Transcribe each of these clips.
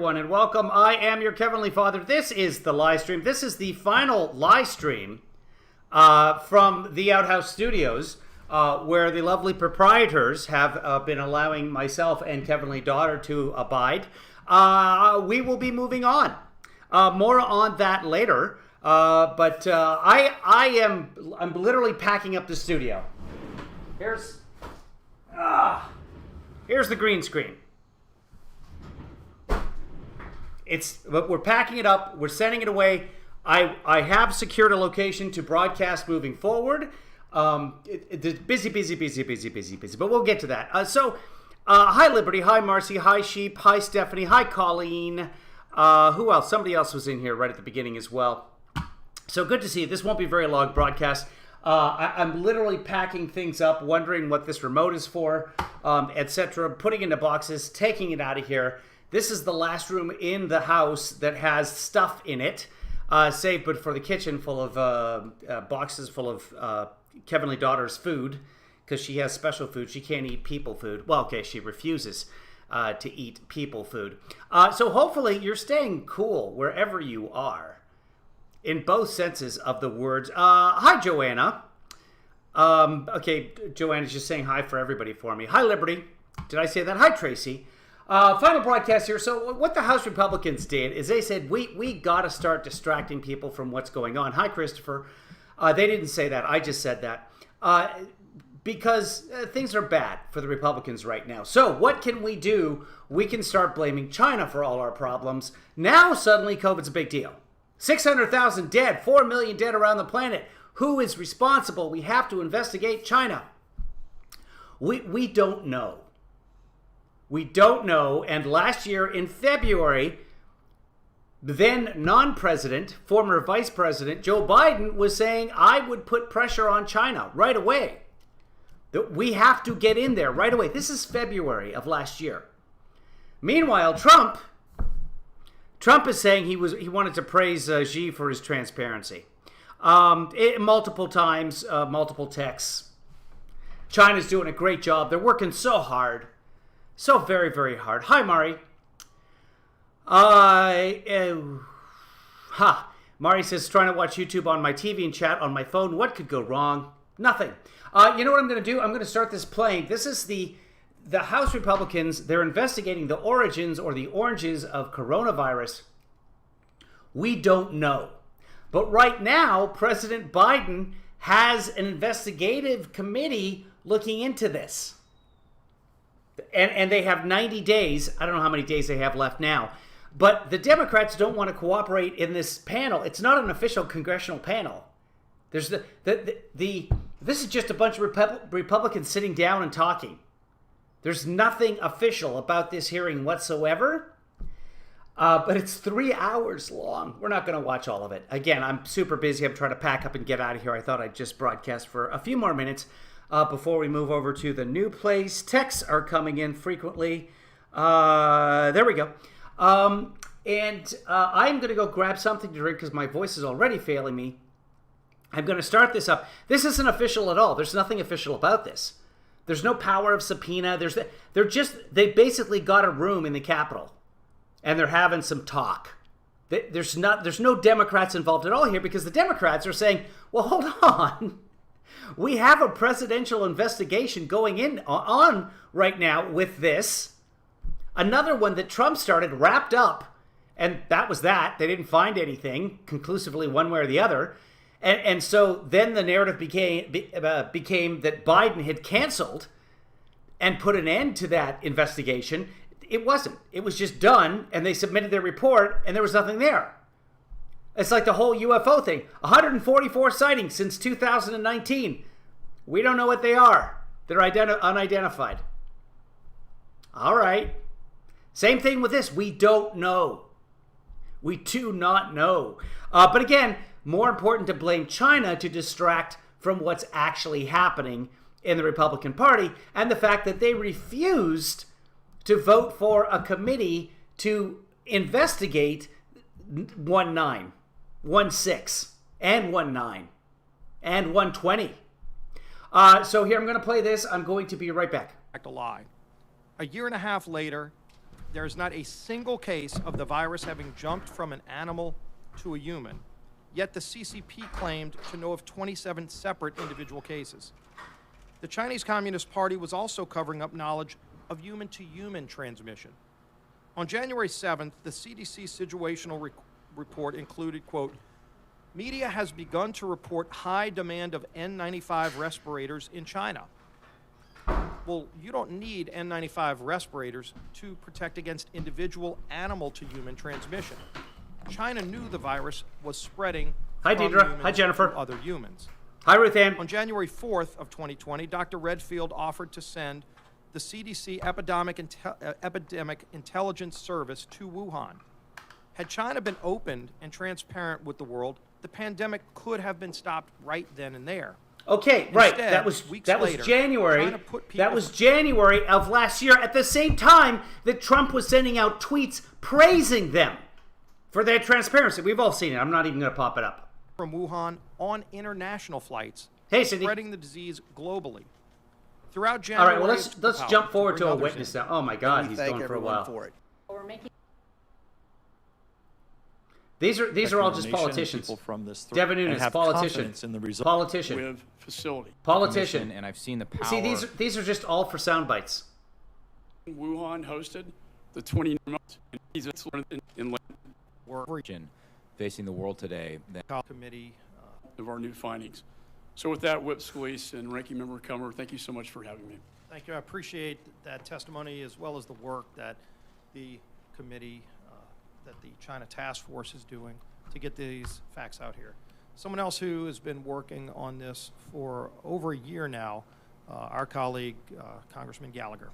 everyone, and welcome. I am your KevinlyFather. This is the live stream. This is the final live stream from the Outhouse Studios, where the lovely proprietors have been allowing myself and Kevinly daughter to abide. We will be moving on. More on that later. But I'm literally packing up the studio. Here's the green screen. We're packing it up. We're sending it away. I have secured a location to broadcast moving forward. It's busy. But we'll get to that. Hi Liberty, hi Marcy, hi Sheep, hi Stephanie, hi Colleen. Who else? Somebody else was in here right at the beginning as well. So good to see you. This won't be a very long broadcast. I'm literally packing things up, wondering what this remote is for, etc. Putting into boxes, taking it out of here. This is the last room in the house that has stuff in it, save but for the kitchen full of boxes full of Kevinly daughter's food, because she has special food. She can't eat people food. Well, okay, she refuses to eat people food. So hopefully you're staying cool wherever you are, in both senses of the words. Hi, Joanna. Okay, Joanna's just saying hi for everybody for me. Hi, Liberty. Did I say that? Hi, Tracy. Final broadcast here. So what the House Republicans did is they said, we got to start distracting people from what's going on. Hi, Christopher. They didn't say that. I just said that. Because things are bad for the Republicans right now. So what can we do? We can start blaming China for all our problems. Now suddenly COVID's a big deal. 600,000 dead, 4 million dead around the planet. Who is responsible? We have to investigate China. We don't know. We don't know. And last year in February, the then non-president, former vice president, Joe Biden, was saying, I would put pressure on China right away. That we have to get in there right away. This is February of last year. Meanwhile, Trump is saying he wanted to praise Xi for his transparency. Multiple times, multiple texts. China's doing a great job. They're working so hard. So very, very hard. Hi, Mari. Mari says, trying to watch YouTube on my TV and chat on my phone. What could go wrong? Nothing. You know what I'm going to do? I'm going to start this playing. This is the House Republicans. They're investigating the origins or the oranges of coronavirus. We don't know. But right now, President Biden has an investigative committee looking into this. And they have 90 days. I don't know how many days they have left now. But the Democrats don't want to cooperate in this panel. It's not an official congressional panel. There's this is just a bunch of Republicans sitting down and talking. There's nothing official about this hearing whatsoever. But it's 3 hours long. We're not going to watch all of it. Again, I'm super busy. I'm trying to pack up and get out of here. I thought I'd just broadcast for a few more minutes before we move over to the new place. Texts are coming in frequently. There we go. I'm going to go grab something to drink because my voice is already failing me. I'm going to start this up. This isn't official at all. There's nothing official about this. There's no power of subpoena. They basically got a room in the Capitol, and they're having some talk. There's no Democrats involved at all here because the Democrats are saying, well, hold on. We have a presidential investigation going on right now with this. Another one that Trump started, wrapped up, and that was that. They didn't find anything conclusively one way or the other. And so then the narrative became that Biden had canceled and put an end to that investigation. It wasn't. It was just done, and they submitted their report, and there was nothing there. It's like the whole UFO thing. 144 sightings since 2019. We don't know what they are. They're unidentified. All right. Same thing with this. We don't know. We do not know. But again, more important to blame China to distract from what's actually happening in the Republican Party and the fact that they refused to vote for a committee to investigate 1/9, 1/6, and 1/9, and 1/20. So here, I'm going to play this. I'm going to be right back. A lie. A year and a half later, there is not a single case of the virus having jumped from an animal to a human, yet the CCP claimed to know of 27 separate individual cases. The Chinese Communist Party was also covering up knowledge of human-to-human transmission. On January 7th, the CDC situational report included, quote, media has begun to report high demand of N95 respirators in China. Well, you don't need N95 respirators to protect against individual animal-to-human transmission. China knew the virus was spreading Hi, from Deidre. humans Hi, Jennifer. to other humans. Hi, Ruth Ann. On January 4th of 2020, Dr. Redfield offered to send the CDC Epidemic Intelligence Service to Wuhan. Had China been open and transparent with the world, the pandemic could have been stopped right then and there. Okay, right. Instead, That was later, January. China put people That was January of last year, at the same time that Trump was sending out tweets praising them for their transparency. We've all seen it. I'm not even going to pop it up. From Wuhan on international flights, hey, Cindy, spreading the disease globally. Throughout all January, right, well, let's jump forward to a witness now. Oh my God, he's going for a while. For it. These are all just politicians. From this Devin Nunes, politician. In the result. Politician. We have facility. Politician. And I've seen the power. See, these are just all for sound bites. Wuhan hosted the 20 months in Region facing the world today. Committee of our new findings. So with that, Whip Scalise and Ranking Member Comer, thank you so much for having me. Thank you. I appreciate that testimony as well as the work that the committee, that the China Task Force is doing to get these facts out here. Someone else who has been working on this for over a year now, our colleague, Congressman Gallagher.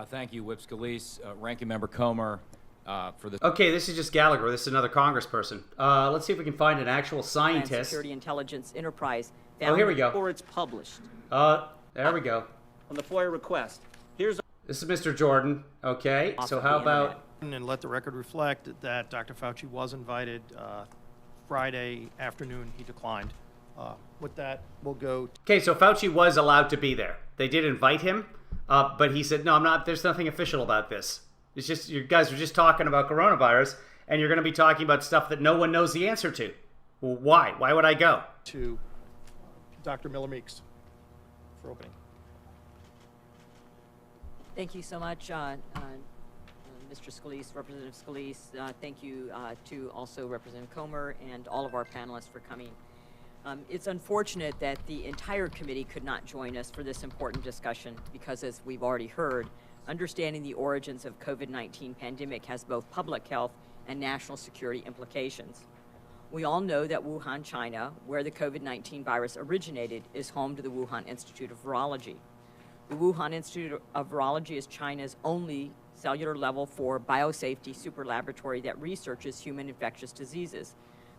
Thank you, Whip Scalise, Ranking Member Comer, for the. Okay, this is just Gallagher. This is another congressperson. Let's see if we can find an actual scientist. Security Intelligence Enterprise. Oh, here we go. Before it's published. There we go. On the FOIA request. Here's. This is Mr. Jordan. Okay, so how about? And let the record reflect that Dr. Fauci was invited Friday afternoon. He declined. With that, we'll go. Okay, so Fauci was allowed to be there. They did invite him, but he said, no, I'm not. There's nothing official about this. It's just, you guys are just talking about coronavirus, and you're going to be talking about stuff that no one knows the answer to. Well, why? Why would I go? To Dr. Miller Meeks for opening. Thank you so much, Mr. Scalise, Representative Scalise. Thank you to also Representative Comer and all of our panelists for coming. It's unfortunate that the entire committee could not join us for this important discussion because, as we've already heard, understanding the origins of COVID-19 pandemic has both public health and national security implications. We all know that Wuhan, China, where the COVID-19 virus originated, is home to the Wuhan Institute of Virology. The Wuhan Institute of Virology is China's only cellular level 4 biosafety super laboratory that researches human infectious diseases.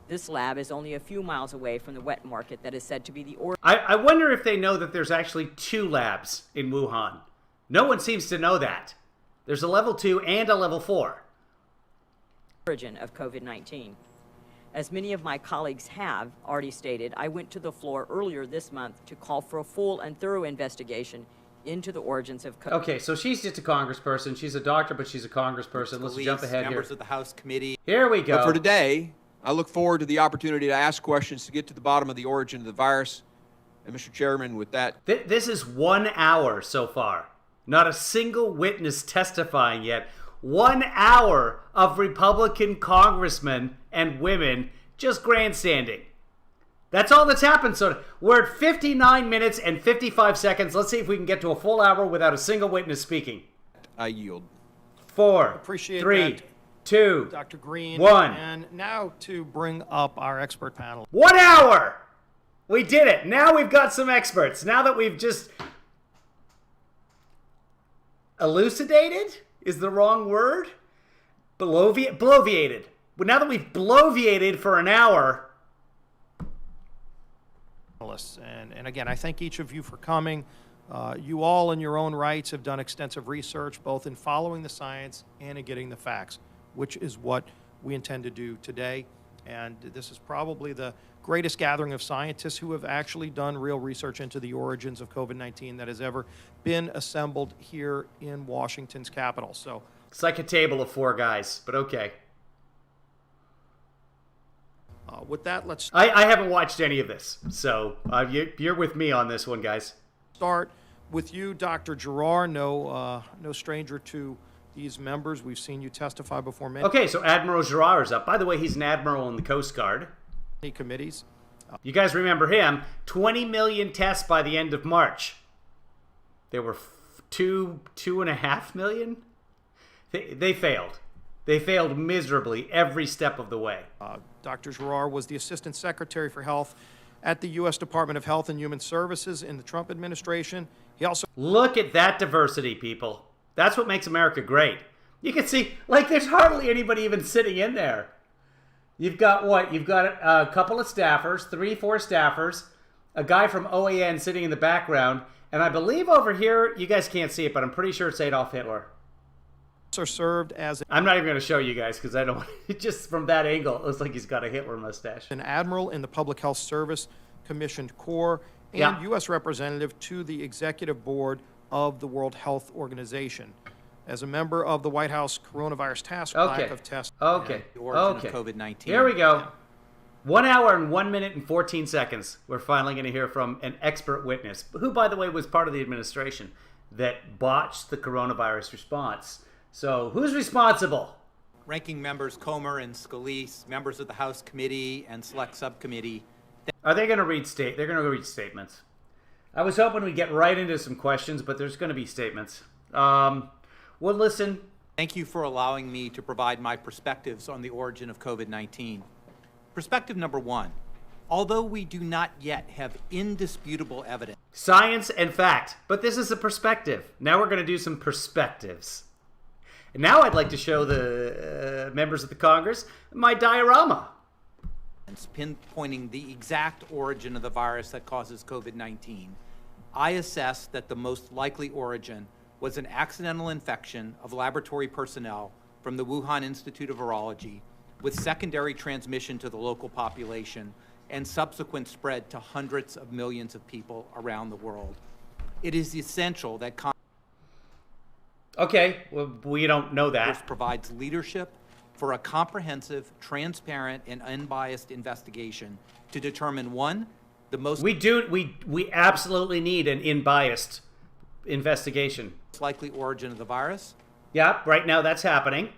This lab is only a few miles away from the wet market that is said to be the origin. I wonder if they know that there's actually 2 labs in Wuhan. No one seems to know that. There's a level 2 and a level 4. Origin of COVID-19. As many of my colleagues have already stated, I went to the floor earlier this month to call for a full and thorough investigation into the origins of COVID. Okay, so she's just a congressperson. She's a doctor, but she's a congressperson. Let's jump ahead members here. of the House committee. Here we go. But for today, I look forward to the opportunity to ask questions to get to the bottom of the origin of the virus. And Mr. Chairman, with that. This is 1 hour so far. Not a single witness testifying yet. 1 hour of Republican congressmen and women just grandstanding. That's all that's happened. So we're at 59 minutes and 55 seconds. Let's see if we can get to a full hour without a single witness speaking. I yield. 4, Appreciate 3, that, 2, Dr. Green. 1. And now to bring up our expert panel. 1 hour! We did it. Now we've got some experts. Now that we've just elucidated is the wrong word. Bloviated. But now that we've bloviated for an hour. And again, I thank each of you for coming. You all in your own rights have done extensive research, both in following the science and in getting the facts, which is what we intend to do today. And this is probably the greatest gathering of scientists who have actually done real research into the origins of COVID-19 that has ever been assembled here in Washington's Capitol. So It's like a table of 4 guys, but okay. With that, let's I haven't watched any of this, so you're with me on this one, guys. start with you, Dr. Gerard. No stranger to these members. We've seen you testify before many Okay, so Admiral Girard is up. By the way, he's an admiral in the Coast Guard. committees. You guys remember him. 20 million tests by the end of March. There were 2.5 million? They failed. They failed miserably every step of the way. Dr. Gerard was the Assistant Secretary for Health at the U.S. Department of Health and Human Services in the Trump administration. He also Look at that diversity, people. That's what makes America great. You can see, like, there's hardly anybody even sitting in there. You've got what? You've got a couple of staffers, 3-4 staffers, a guy from OAN sitting in the background, and I believe over here, you guys can't see it, but I'm pretty sure it's Adolf Hitler. served as I'm not even going to show you guys because I don't just from that angle, it looks like he's got a Hitler mustache. an admiral in the Public Health Service Commissioned Corps and Yeah. U.S. representative to the Executive Board of the World Health Organization. As a member of the White House Coronavirus Task Force Okay. of Test. Okay. The origin Okay. of COVID-19. Here we go. 1 hour and 1 minute and 14 seconds. We're finally going to hear from an expert witness, who, by the way, was part of the administration that botched the coronavirus response. So, who's responsible? Ranking members Comer and Scalise, members of the House Committee and Select Subcommittee. Are they going to read They're going to read statements. I was hoping we'd get right into some questions, but there's going to be statements. We'll listen. Thank you for allowing me to provide my perspectives on the origin of COVID-19. Perspective number 1. Although we do not yet have indisputable evidence Science and fact. But this is a perspective. Now we're going to do some perspectives. And now I'd like to show the members of the Congress my diorama. pinpointing the exact origin of the virus that causes COVID-19, I assess that the most likely origin was an accidental infection of laboratory personnel from the Wuhan Institute of Virology with secondary transmission to the local population and subsequent spread to hundreds of millions of people around the world. It is essential that Okay, well, we don't know Congress that. provides leadership for a comprehensive, transparent, and unbiased investigation to determine, 1, the most We absolutely need an unbiased investigation. likely origin of the virus, Yeah, right now that's happening.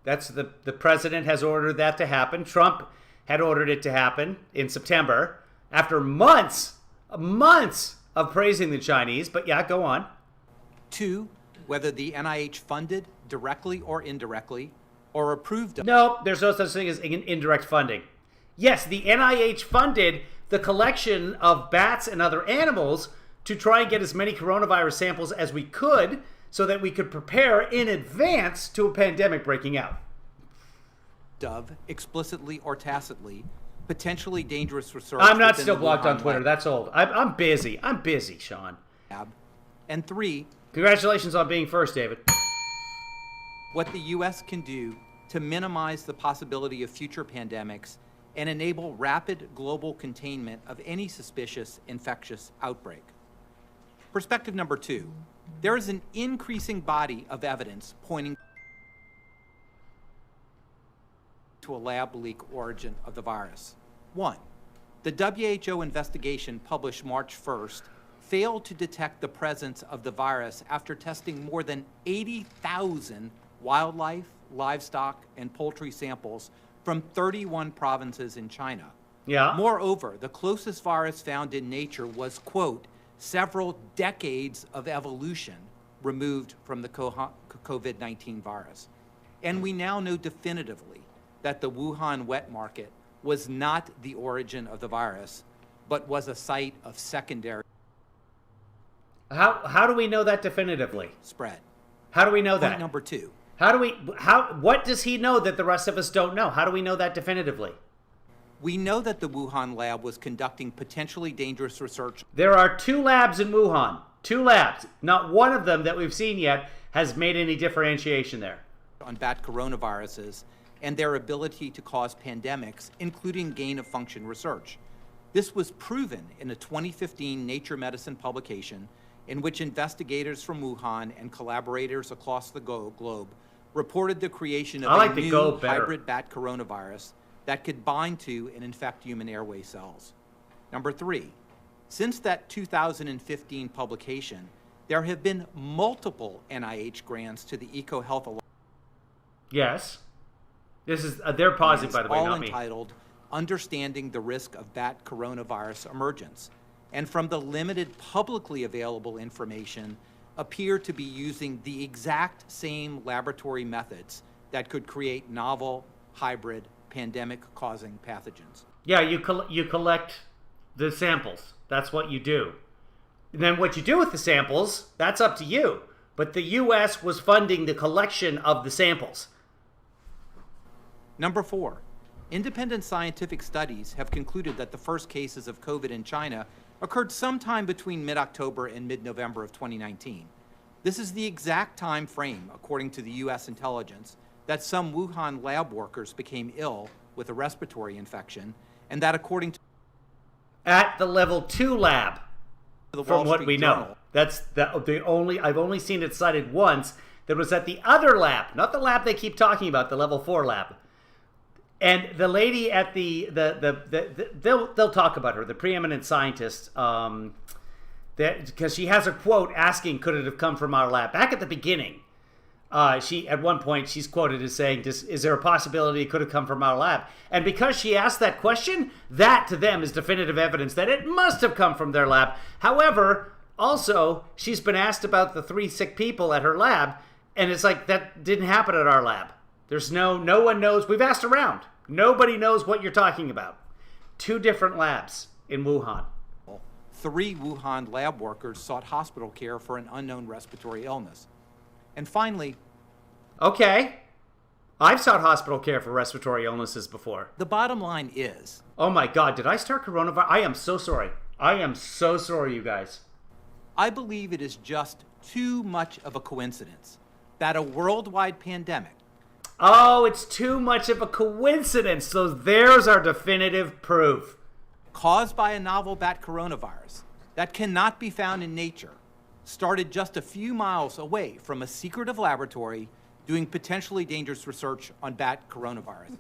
That's the president has ordered that to happen. Trump had ordered it to happen in September after months of praising the Chinese. But yeah, go on. 2, whether the NIH funded directly or indirectly or approved of No, there's no such thing as indirect funding. Yes, the NIH funded the collection of bats and other animals to try and get as many coronavirus samples as we could so that we could prepare in advance to a pandemic breaking out. explicitly or tacitly, potentially dangerous research. I'm not within still the blocked on Wuhan Twitter. lab. That's old. I'm busy. I'm busy, Sean. And 3, Congratulations on being first, David. what the U.S. can do to minimize the possibility of future pandemics and enable rapid global containment of any suspicious infectious outbreak. Perspective number 2, there is an increasing body of evidence pointing to a lab leak origin of the virus. 1, the WHO investigation published March 1st failed to detect the presence of the virus after testing more than 80,000 wildlife, livestock, and poultry samples from 31 provinces in China. Yeah. Moreover, the closest virus found in nature was, quote, several decades of evolution removed from the COVID-19 virus. And we now know definitively that the Wuhan wet market was not the origin of the virus, but was a site of secondary How do we know that definitively? spread. How do we know Point that? number 2, What does he know that the rest of us don't know? How do we know that definitively? we know that the Wuhan lab was conducting potentially dangerous research There are 2 labs in Wuhan. 2 labs. Not one of them that we've seen yet has made any differentiation there. on bat coronaviruses and their ability to cause pandemics, including gain-of-function research. This was proven in a 2015 Nature Medicine publication in which investigators from Wuhan and collaborators across the globe reported the creation I of like a the new Go better. hybrid bat coronavirus that could bind to and infect human airway cells. Number 3, since that 2015 publication, there have been multiple NIH grants to the EcoHealth Alliance. Yes. This is they're pausing, by the way, all not me. entitled Understanding the Risk of Bat Coronavirus Emergence, and from the limited publicly available information, appear to be using the exact same laboratory methods that could create novel, hybrid, pandemic-causing pathogens. Yeah, you collect the samples. That's what you do. And then what you do with the samples, that's up to you. But the U.S. was funding the collection of the samples. Number 4, independent scientific studies have concluded that the first cases of COVID in China occurred sometime between mid-October and mid-November of 2019. This is the exact time frame, according to the U.S. intelligence, that some Wuhan lab workers became ill with a respiratory infection, and that according to At the level 2 lab, the from Wall what Street we know. Journal, That's I've only seen it cited once. That was at the other lab, not the lab they keep talking about, the level 4 lab. And the lady at they'll talk about her, the preeminent scientist, because she has a quote asking, could it have come from our lab? Back at the beginning, she at one point she's quoted as saying, is there a possibility it could have come from our lab? And because she asked that question, that to them is definitive evidence that it must have come from their lab. However, also, she's been asked about the 3 sick people at her lab, and it's like, that didn't happen at our lab. There's no one knows. We've asked around. Nobody knows what you're talking about. 2 different labs in Wuhan. 3 Wuhan lab workers sought hospital care for an unknown respiratory illness. And finally, Okay. I've sought hospital care for respiratory illnesses before. the bottom line is, Oh my God, did I start coronavirus? I am so sorry. I am so sorry, you guys. I believe it is just too much of a coincidence that a worldwide pandemic Oh, it's too much of a coincidence. So there's our definitive proof. caused by a novel bat coronavirus that cannot be found in nature started just a few miles away from a secretive laboratory doing potentially dangerous research on bat coronaviruses.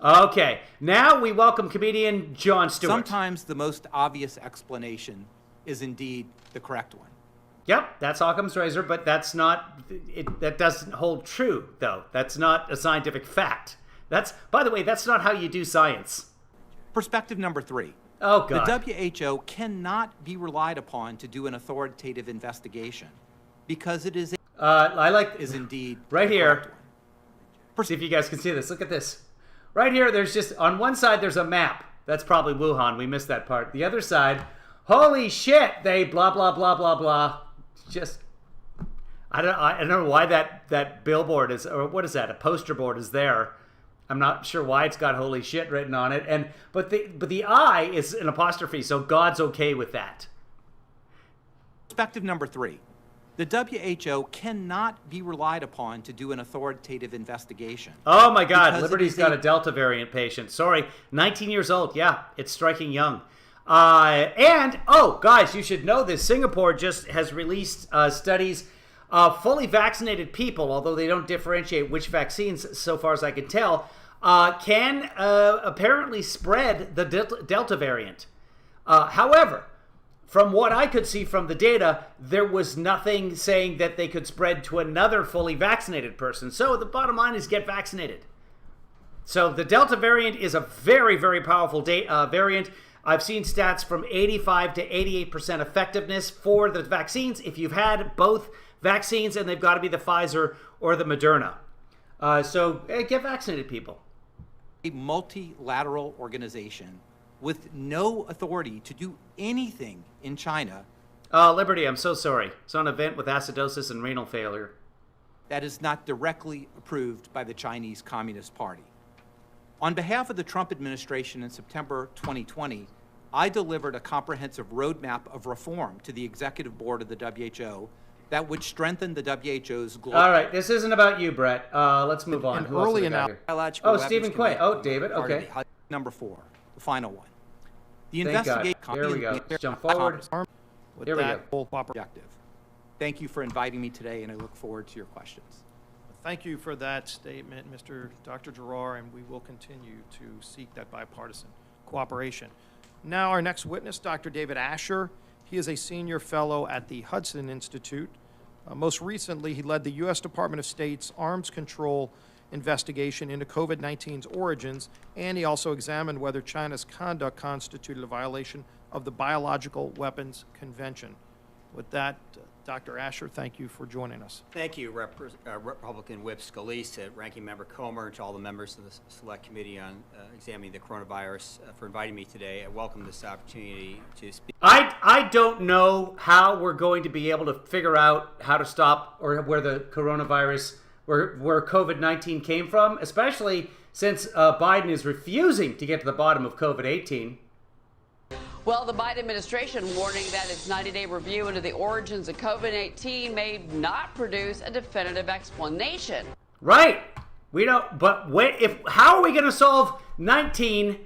Okay, now we welcome comedian Jon Stewart. Sometimes the most obvious explanation is indeed the correct one. Yep, that's Occam's razor, but that's not, that doesn't hold true, though. That's not a scientific fact. By the way, that's not how you do science. Perspective number 3. Oh, God. The WHO cannot be relied upon to do an authoritative investigation because it is indeed right the here. correct one. See if you guys can see this. Look at this. Right here, there's just, on one side, there's a map. That's probably Wuhan. We missed that part. The other side, holy shit, they blah, blah, blah, blah, blah. Just, I don't know why that billboard is, or what is that? A poster board is there. I'm not sure why it's got holy shit written on it. But the I is an apostrophe, so God's okay with that. Perspective number 3. The WHO cannot be relied upon to do an authoritative investigation. Oh my God, Because Liberty's it is got a Delta variant patient. Sorry, 19 years old. Yeah, it's striking young. Guys, you should know this. Singapore just has released studies of fully vaccinated people, although they don't differentiate which vaccines, so far as I can tell, can apparently spread the Delta variant. However, from what I could see from the data, there was nothing saying that they could spread to another fully vaccinated person. So the bottom line is get vaccinated. So the Delta variant is a very, very powerful variant. I've seen stats from 85 to 88% effectiveness for the vaccines if you've had both vaccines, and they've got to be the Pfizer or the Moderna. So get vaccinated, people. A multilateral organization with no authority to do anything in China. Liberty, I'm so sorry. It's on an event with acidosis and renal failure. That is not directly approved by the Chinese Communist Party. On behalf of the Trump administration in September 2020, I delivered a comprehensive roadmap of reform to the executive board of the WHO that would strengthen the WHO's global... All right, this isn't about you, Brett. Let's move on. Who else early have we got enough- here? Oh, Stephen Quay. Oh, David. Okay. Number 4, the final one. The Thank God. investigation... Here we go. Let's jump forward. Here we go. Objective. Thank you for inviting me today, and I look forward to your questions. Thank you for that statement, Dr. Giroir, and we will continue to seek that bipartisan cooperation. Now, our next witness, Dr. David Asher. He is a senior fellow at the Hudson Institute. Most recently, he led the U.S. Department of State's arms control investigation into COVID-19's origins, and he also examined whether China's conduct constituted a violation of the Biological Weapons Convention. With that, Dr. Asher, thank you for joining us. Thank you, Republican Whip Scalise, Ranking Member Comer, and to all the members of the Select Committee on Examining the Coronavirus for inviting me today. I welcome this opportunity to speak. I don't know how we're going to be able to figure out how to stop or where the coronavirus, where COVID-19 came from, especially since Biden is refusing to get to the bottom of COVID-18. Well, the Biden administration warning that its 90-day review into the origins of COVID-19 may not produce a definitive explanation. Right. We don't, but how are we going to solve 19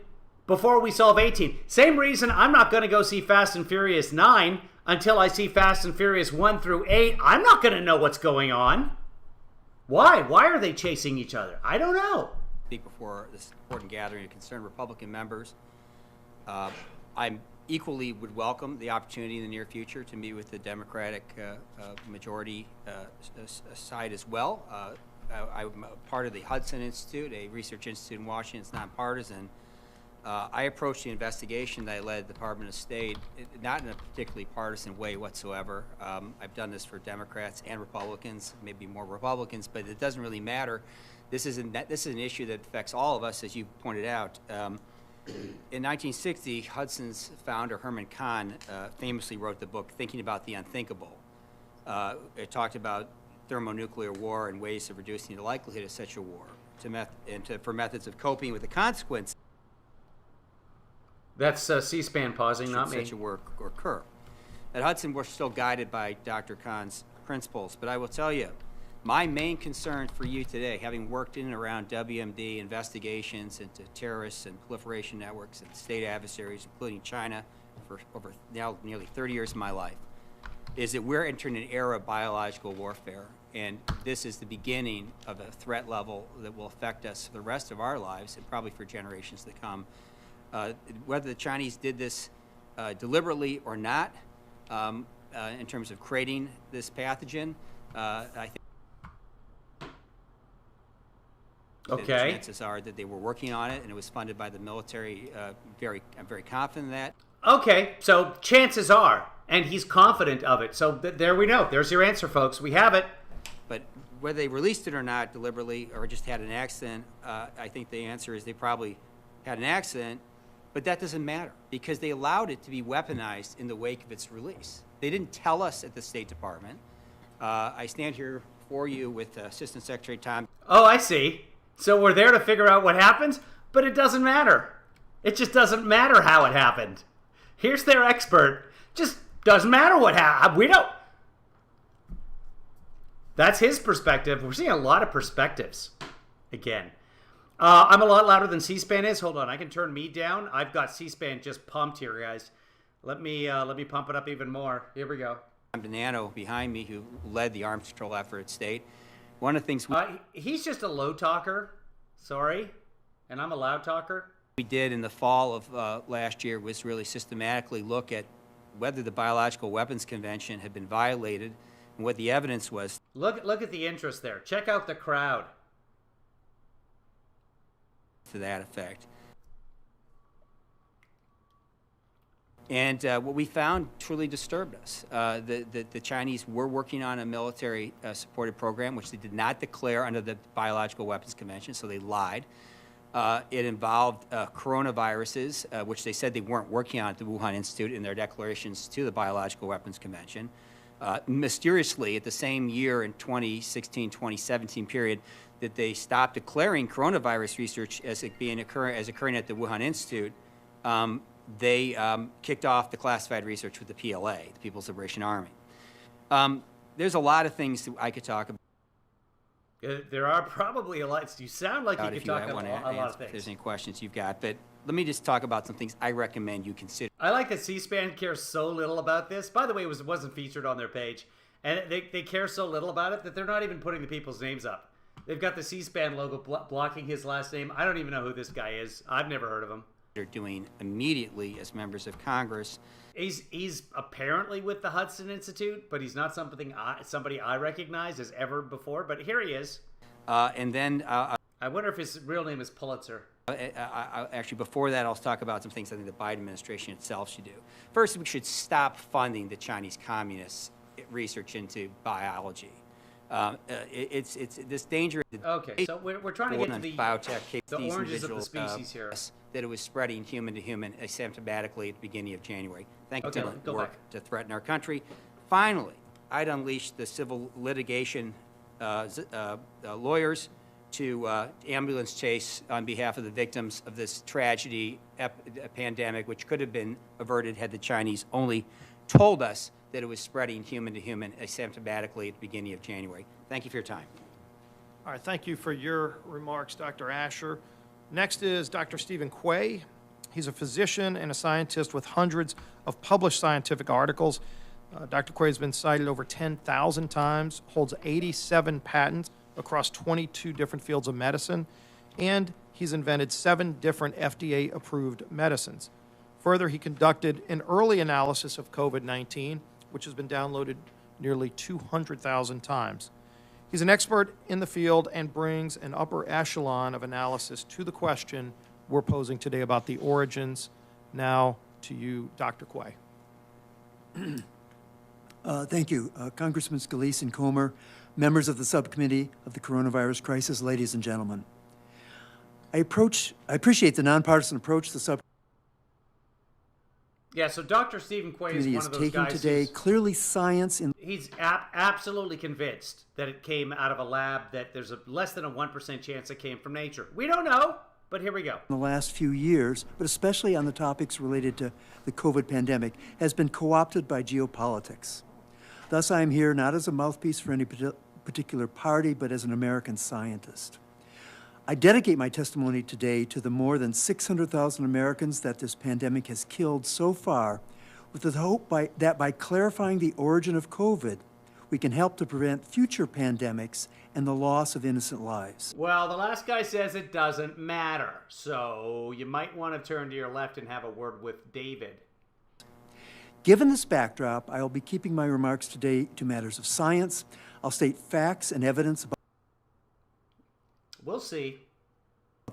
before we solve 18? Same reason I'm not going to go see Fast and Furious 9 until I see Fast and Furious 1 through 8. I'm not going to know what's going on. Why? Why are they chasing each other? I don't know. Speak before this important gathering of concerned Republican members. I equally would welcome the opportunity in the near future to meet with the Democratic majority side as well. I'm part of the Hudson Institute, a research institute in Washington. It's nonpartisan. I approached the investigation that I led at the Department of State not in a particularly partisan way whatsoever. I've done this for Democrats and Republicans, maybe more Republicans, but it doesn't really matter. This is an issue that affects all of us, as you pointed out. In 1960, Hudson's founder, Herman Kahn, famously wrote the book Thinking About the Unthinkable. It talked about thermonuclear war and ways of reducing the likelihood of such a war for methods of coping with the consequences. That's C-SPAN pausing, not me. Such a war occur. At Hudson, we're still guided by Dr. Kahn's principles, but I will tell you, my main concern for you today, having worked in and around WMD investigations into terrorists and proliferation networks and state adversaries, including China, for over now nearly 30 years of my life, is that we're entering an era of biological warfare, and this is the beginning of a threat level that will affect us for the rest of our lives and probably for generations to come. Whether the Chinese did this deliberately or not, in terms of creating this pathogen, I think the chances are that they were working on it and it was funded by the military. I'm very confident in that. Okay, so chances are, and he's confident of it. So there we know. There's your answer, folks. We have it. But whether they released it or not deliberately or just had an accident, I think the answer is they probably had an accident, but that doesn't matter because they allowed it to be weaponized in the wake of its release. They didn't tell us at the State Department. I stand here for you with Assistant Secretary Tom. Oh, I see. So we're there to figure out what happened, but it doesn't matter. It just doesn't matter how it happened. Here's their expert. Just doesn't matter what happened. We don't. That's his perspective. We're seeing a lot of perspectives. Again. I'm a lot louder than C-SPAN is. Hold on. I can turn me down. I've got C-SPAN just pumped here, guys. Let me pump it up even more. Here we go. Tom Donano behind me, who led the arms control effort at State. One of the things he's just a low talker. Sorry. And I'm a loud talker. We did in the fall of last year was really systematically look at whether the Biological Weapons Convention had been violated and what the evidence was. Look at the interest there. Check out the crowd. To that effect. And what we found truly disturbed us. The Chinese were working on a military supported program, which they did not declare under the Biological Weapons Convention, so they lied. It involved coronaviruses, which they said they weren't working on at the Wuhan Institute in their declarations to the Biological Weapons Convention. Mysteriously, at the same year in 2016-2017 period, that they stopped declaring coronavirus research as occurring at the Wuhan Institute, they kicked off the classified research with the PLA, the People's Liberation Army. There's a lot of things that I could talk about. There are probably a lot. You sound like you could talk about a lot of things. If there's any questions you've got, but let me just talk about some things I recommend you consider. I like that C-SPAN cares so little about this. By the way, it wasn't featured on their page, and they care so little about it that they're not even putting the people's names up. They've got the C-SPAN logo blocking his last name. I don't even know who this guy is. I've never heard of him. They're doing immediately as members of Congress. He's apparently with the Hudson Institute, but he's not somebody I recognize as ever before. But here he is. I wonder if his real name is Pulitzer. Actually, before that, I'll talk about some things I think the Biden administration itself should do. First, we should stop funding the Chinese communists' research into biology. It's this danger. Okay, so we're trying to get to the biotech the oranges of the species here. That it was spreading human to human asymptomatically at the beginning of January. Thank you Okay, for go work back. to threaten our country. Finally, I'd unleash the civil litigation lawyers to ambulance chase on behalf of the victims of this tragedy, pandemic, which could have been averted had the Chinese only told us that it was spreading human to human asymptomatically at the beginning of January. Thank you for your time. All right, thank you for your remarks, Dr. Asher. Next is Dr. Stephen Quay. He's a physician and a scientist with hundreds of published scientific articles. Dr. Quay has been cited over 10,000 times, holds 87 patents across 22 different fields of medicine, and he's invented 7 different FDA-approved medicines. Further, he conducted an early analysis of COVID-19, which has been downloaded nearly 200,000 times. He's an expert in the field and brings an upper echelon of analysis to the question we're posing today about the origins. Now to you, Dr. Quay. Thank you. Congressman Scalise and Comer, members of the subcommittee of the coronavirus crisis, ladies and gentlemen. I appreciate the nonpartisan approach the subcommittee Yeah, so Dr. Stephen Quay is one is of those taking guys today. Clearly, science in he's absolutely convinced that it came out of a lab, that there's a less than a 1% chance it came from nature. We don't know, but here we go. the last few years, but especially on the topics related to the COVID pandemic, has been co-opted by geopolitics. Thus, I am here not as a mouthpiece for any particular party, but as an American scientist. I dedicate my testimony today to the more than 600,000 Americans that this pandemic has killed so far, with the hope that by clarifying the origin of COVID, we can help to prevent future pandemics and the loss of innocent lives. Well, the last guy says it doesn't matter, so you might want to turn to your left and have a word with David. Given this backdrop, I will be keeping my remarks today to matters of science. I'll state facts and evidence about We'll see.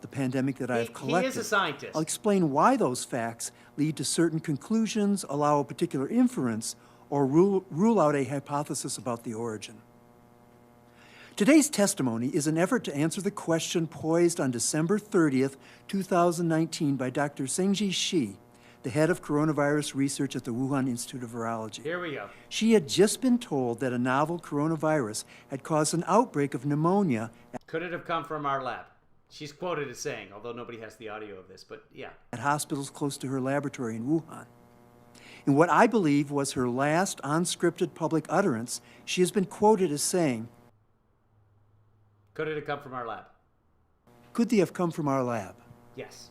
the pandemic that I have collected. He is a scientist. I'll explain why those facts lead to certain conclusions, allow a particular inference, or rule out a hypothesis about the origin. Today's testimony is an effort to answer the question posed on December 30th, 2019 by Dr. Zhengji Shi, the head of coronavirus research at the Wuhan Institute of Virology. Here we go. She had just been told that a novel coronavirus had caused an outbreak of pneumonia. Could it have come from our lab? She's quoted as saying, although nobody has the audio of this, but yeah. At hospitals close to her laboratory in Wuhan. In what I believe was her last unscripted public utterance, she has been quoted as saying, Could it have come from our lab? "Could they have come from our lab?" Yes.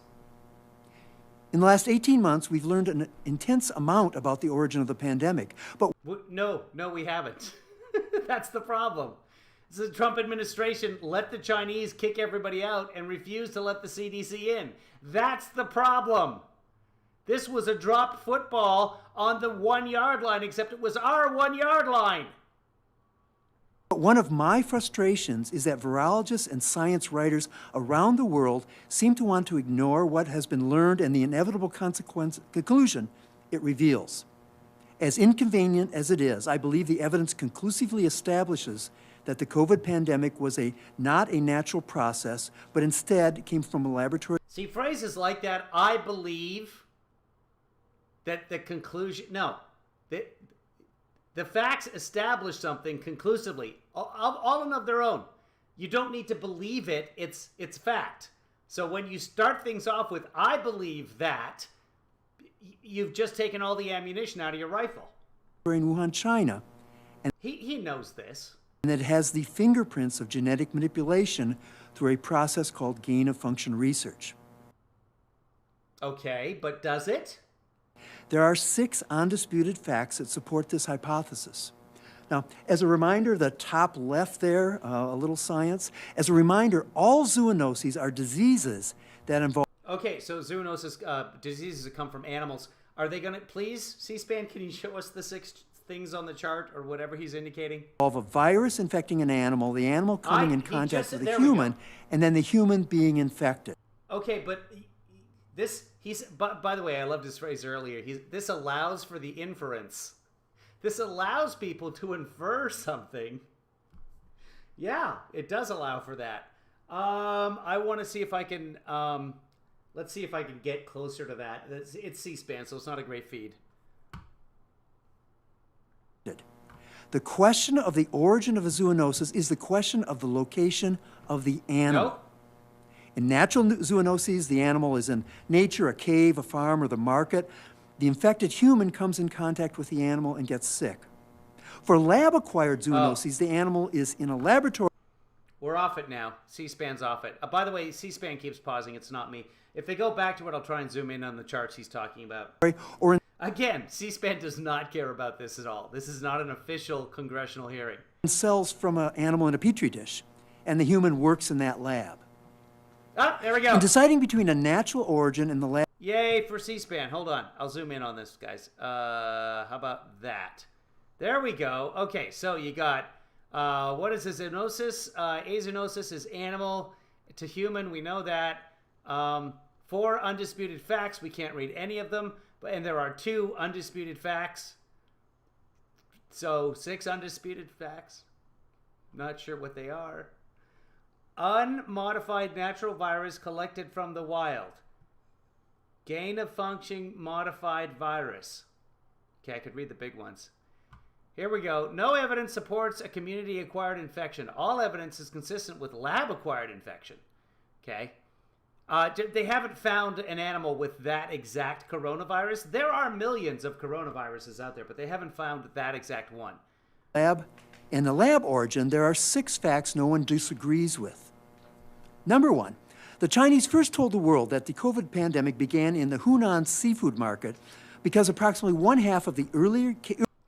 In the last 18 months, we've learned an intense amount about the origin of the pandemic, but No, we haven't. That's the problem. The Trump administration let the Chinese kick everybody out and refuse to let the CDC in. That's the problem. This was a dropped football on the 1-yard line, except it was our 1-yard line. one of my frustrations is that virologists and science writers around the world seem to want to ignore what has been learned and the inevitable conclusion it reveals. As inconvenient as it is, I believe the evidence conclusively establishes that the COVID pandemic was not a natural process, but instead came from a laboratory. See, phrases like that, I believe that the conclusion, no, the facts establish something conclusively, all and of their own. You don't need to believe it, it's fact. So when you start things off with, I believe that, you've just taken all the ammunition out of your rifle. In Wuhan, China. And he knows this. And it has the fingerprints of genetic manipulation through a process called gain-of-function research. Okay, but does it? There are 6 undisputed facts that support this hypothesis. Now, as a reminder, the top left there, a little science. As a reminder, all zoonoses are diseases that involve... Okay, so zoonosis, diseases that come from animals. Are they going to, please, C-SPAN, can you show us the 6 things on the chart or whatever he's indicating? ...of a virus infecting an animal, the animal coming in contact with a there we human, go. and then the human being infected. Okay, but by the way, I loved his phrase earlier. This allows for the inference. This allows people to infer something. Yeah, it does allow for that. I want to see if I can, let's see if I can get closer to that. It's C-SPAN, so it's not a great feed. The question of the origin of a zoonosis is the question of the location of the animal. Nope. In natural zoonoses, the animal is in nature, a cave, a farm, or the market. The infected human comes in contact with the animal and gets sick. For lab-acquired zoonoses, the animal is in a laboratory. We're off it now. C-SPAN's off it. By the way, C-SPAN keeps pausing. It's not me. If they go back to it, I'll try and zoom in on the charts he's talking about. Or in Again, C-SPAN does not care about this at all. This is not an official congressional hearing. cells from an animal in a petri dish, and the human works in that lab. Ah, there we go. In deciding between a natural origin and the lab... Yay for C-SPAN. Hold on. I'll zoom in on this, guys. How about that? There we go. Okay, so you got, what is a zoonosis? Azoonosis is animal to human. We know that. 4 undisputed facts. We can't read any of them. And there are 2 undisputed facts. So 6 undisputed facts. Not sure what they are. Unmodified natural virus collected from the wild. Gain of function modified virus. Okay, I could read the big ones. Here we go. No evidence supports a community-acquired infection. All evidence is consistent with lab-acquired infection. Okay. They haven't found an animal with that exact coronavirus. There are millions of coronaviruses out there, but they haven't found that exact one. In the lab origin, there are 6 facts no one disagrees with. Number 1, the Chinese first told the world that the COVID pandemic began in the Hunan seafood market because approximately 1/2 of the earlier...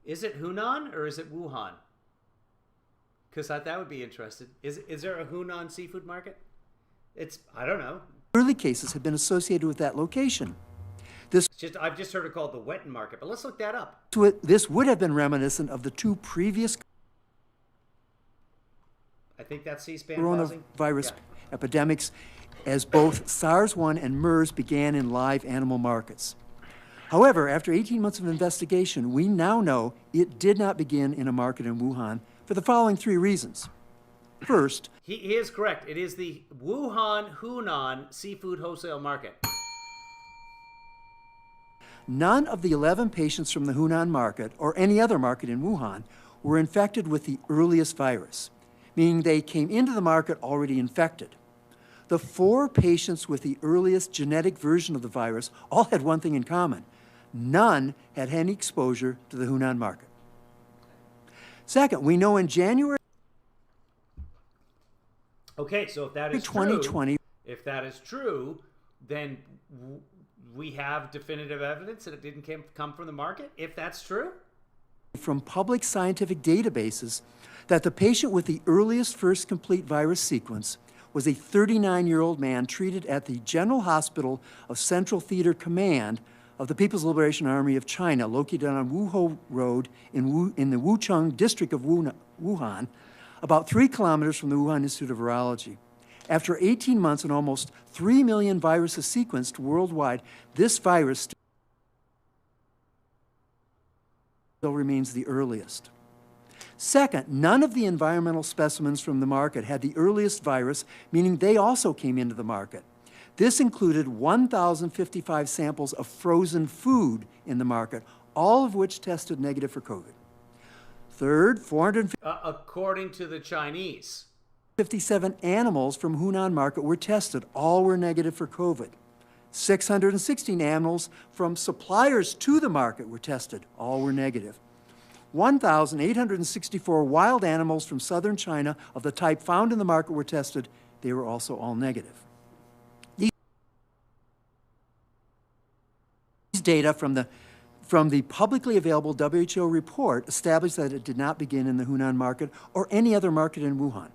Is it Hunan or is it Wuhan? Because that would be interesting. Is there a Hunan seafood market? I don't know. Early cases have been associated with that location. I've just heard it called the Wetton market, but let's look that up. This would have been reminiscent of the 2 previous I think that's C-SPAN pausing. Coronavirus epidemics, as both SARS-1 and MERS began in live animal markets. However, after 18 months of investigation, we now know it did not begin in a market in Wuhan for the following 3 reasons. First, he is correct. It is the Wuhan Hunan seafood wholesale market. None of the 11 patients from the Hunan market or any other market in Wuhan were infected with the earliest virus, meaning they came into the market already infected. The 4 patients with the earliest genetic version of the virus all had one thing in common. None had any exposure to the Hunan market. Second, we know in January Okay, so if that is 2020, if that is true, then we have definitive evidence that it didn't come from the market, if that's true? From public scientific databases that the patient with the earliest first complete virus sequence was a 39-year-old man treated at the General Hospital of Central Theater Command of the People's Liberation Army of China, located on Wuhou Road in the Wuchang district of Wuhan, about 3 kilometers from the Wuhan Institute of Virology. After 18 months and almost 3 million viruses sequenced worldwide, this virus still remains the earliest. Second, none of the environmental specimens from the market had the earliest virus, meaning they also came into the market. This included 1,055 samples of frozen food in the market, all of which tested negative for COVID. Third, 457 to the Chinese. 57 animals from Hunan market were tested. All were negative for COVID. 616 animals from suppliers to the market were tested. All were negative. 1,864 wild animals from southern China of the type found in the market were tested. They were also all negative. These data from from the publicly available WHO report established that it did not begin in the Hunan market or any other market in Wuhan.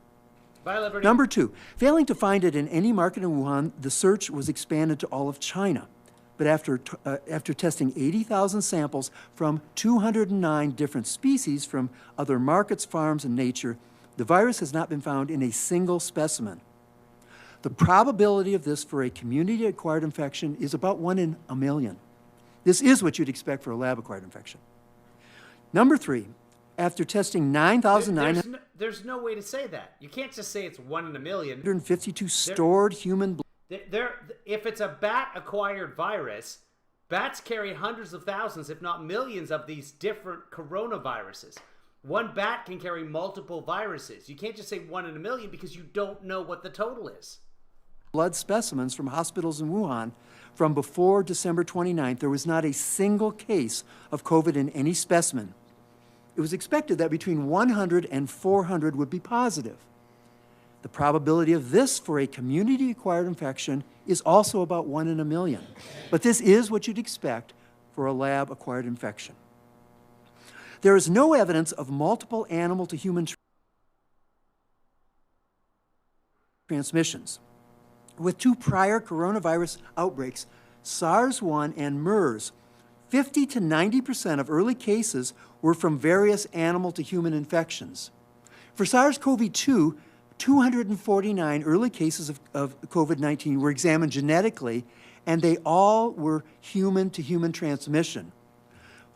Bye, Liberty. Number 2, failing to find it in any market in Wuhan, the search was expanded to all of China. But after testing 80,000 samples from 209 different species from other markets, farms, and nature, the virus has not been found in a single specimen. The probability of this for a community-acquired infection is about 1 in a million. This is what you'd expect for a lab-acquired infection. Number 3, after testing 9,952 There's no way to say that. You can't just say it's 1 in a million. stored human blood. If it's a bat-acquired virus, bats carry hundreds of thousands, if not millions, of these different coronaviruses. One bat can carry multiple viruses. You can't just say 1 in a million because you don't know what the total is. Blood specimens from hospitals in Wuhan from before December 29th, there was not a single case of COVID in any specimen. It was expected that between 100 and 400 would be positive. The probability of this for a community-acquired infection is also about 1 in a million. But this is what you'd expect for a lab-acquired infection. There is no evidence of multiple animal-to-human transmissions. With 2 prior coronavirus outbreaks, SARS-1 and MERS, 50 to 90% of early cases were from various animal-to-human infections. For SARS-CoV-2, 249 early cases of COVID-19 were examined genetically, and they all were human-to-human transmission.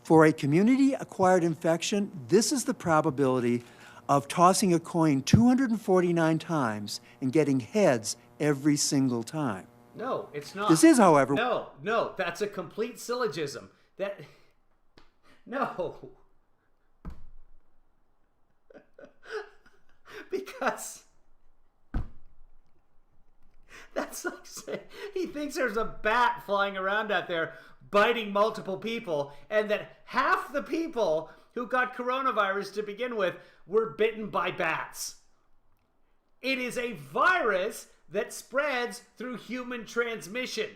For a community-acquired infection, this is the probability of tossing a coin 249 times and getting heads every single time. No, it's not. This is, however... No, that's a complete syllogism. No. Because that's like saying he thinks there's a bat flying around out there biting multiple people, and that half the people who got coronavirus to begin with were bitten by bats. It is a virus that spreads through human transmission.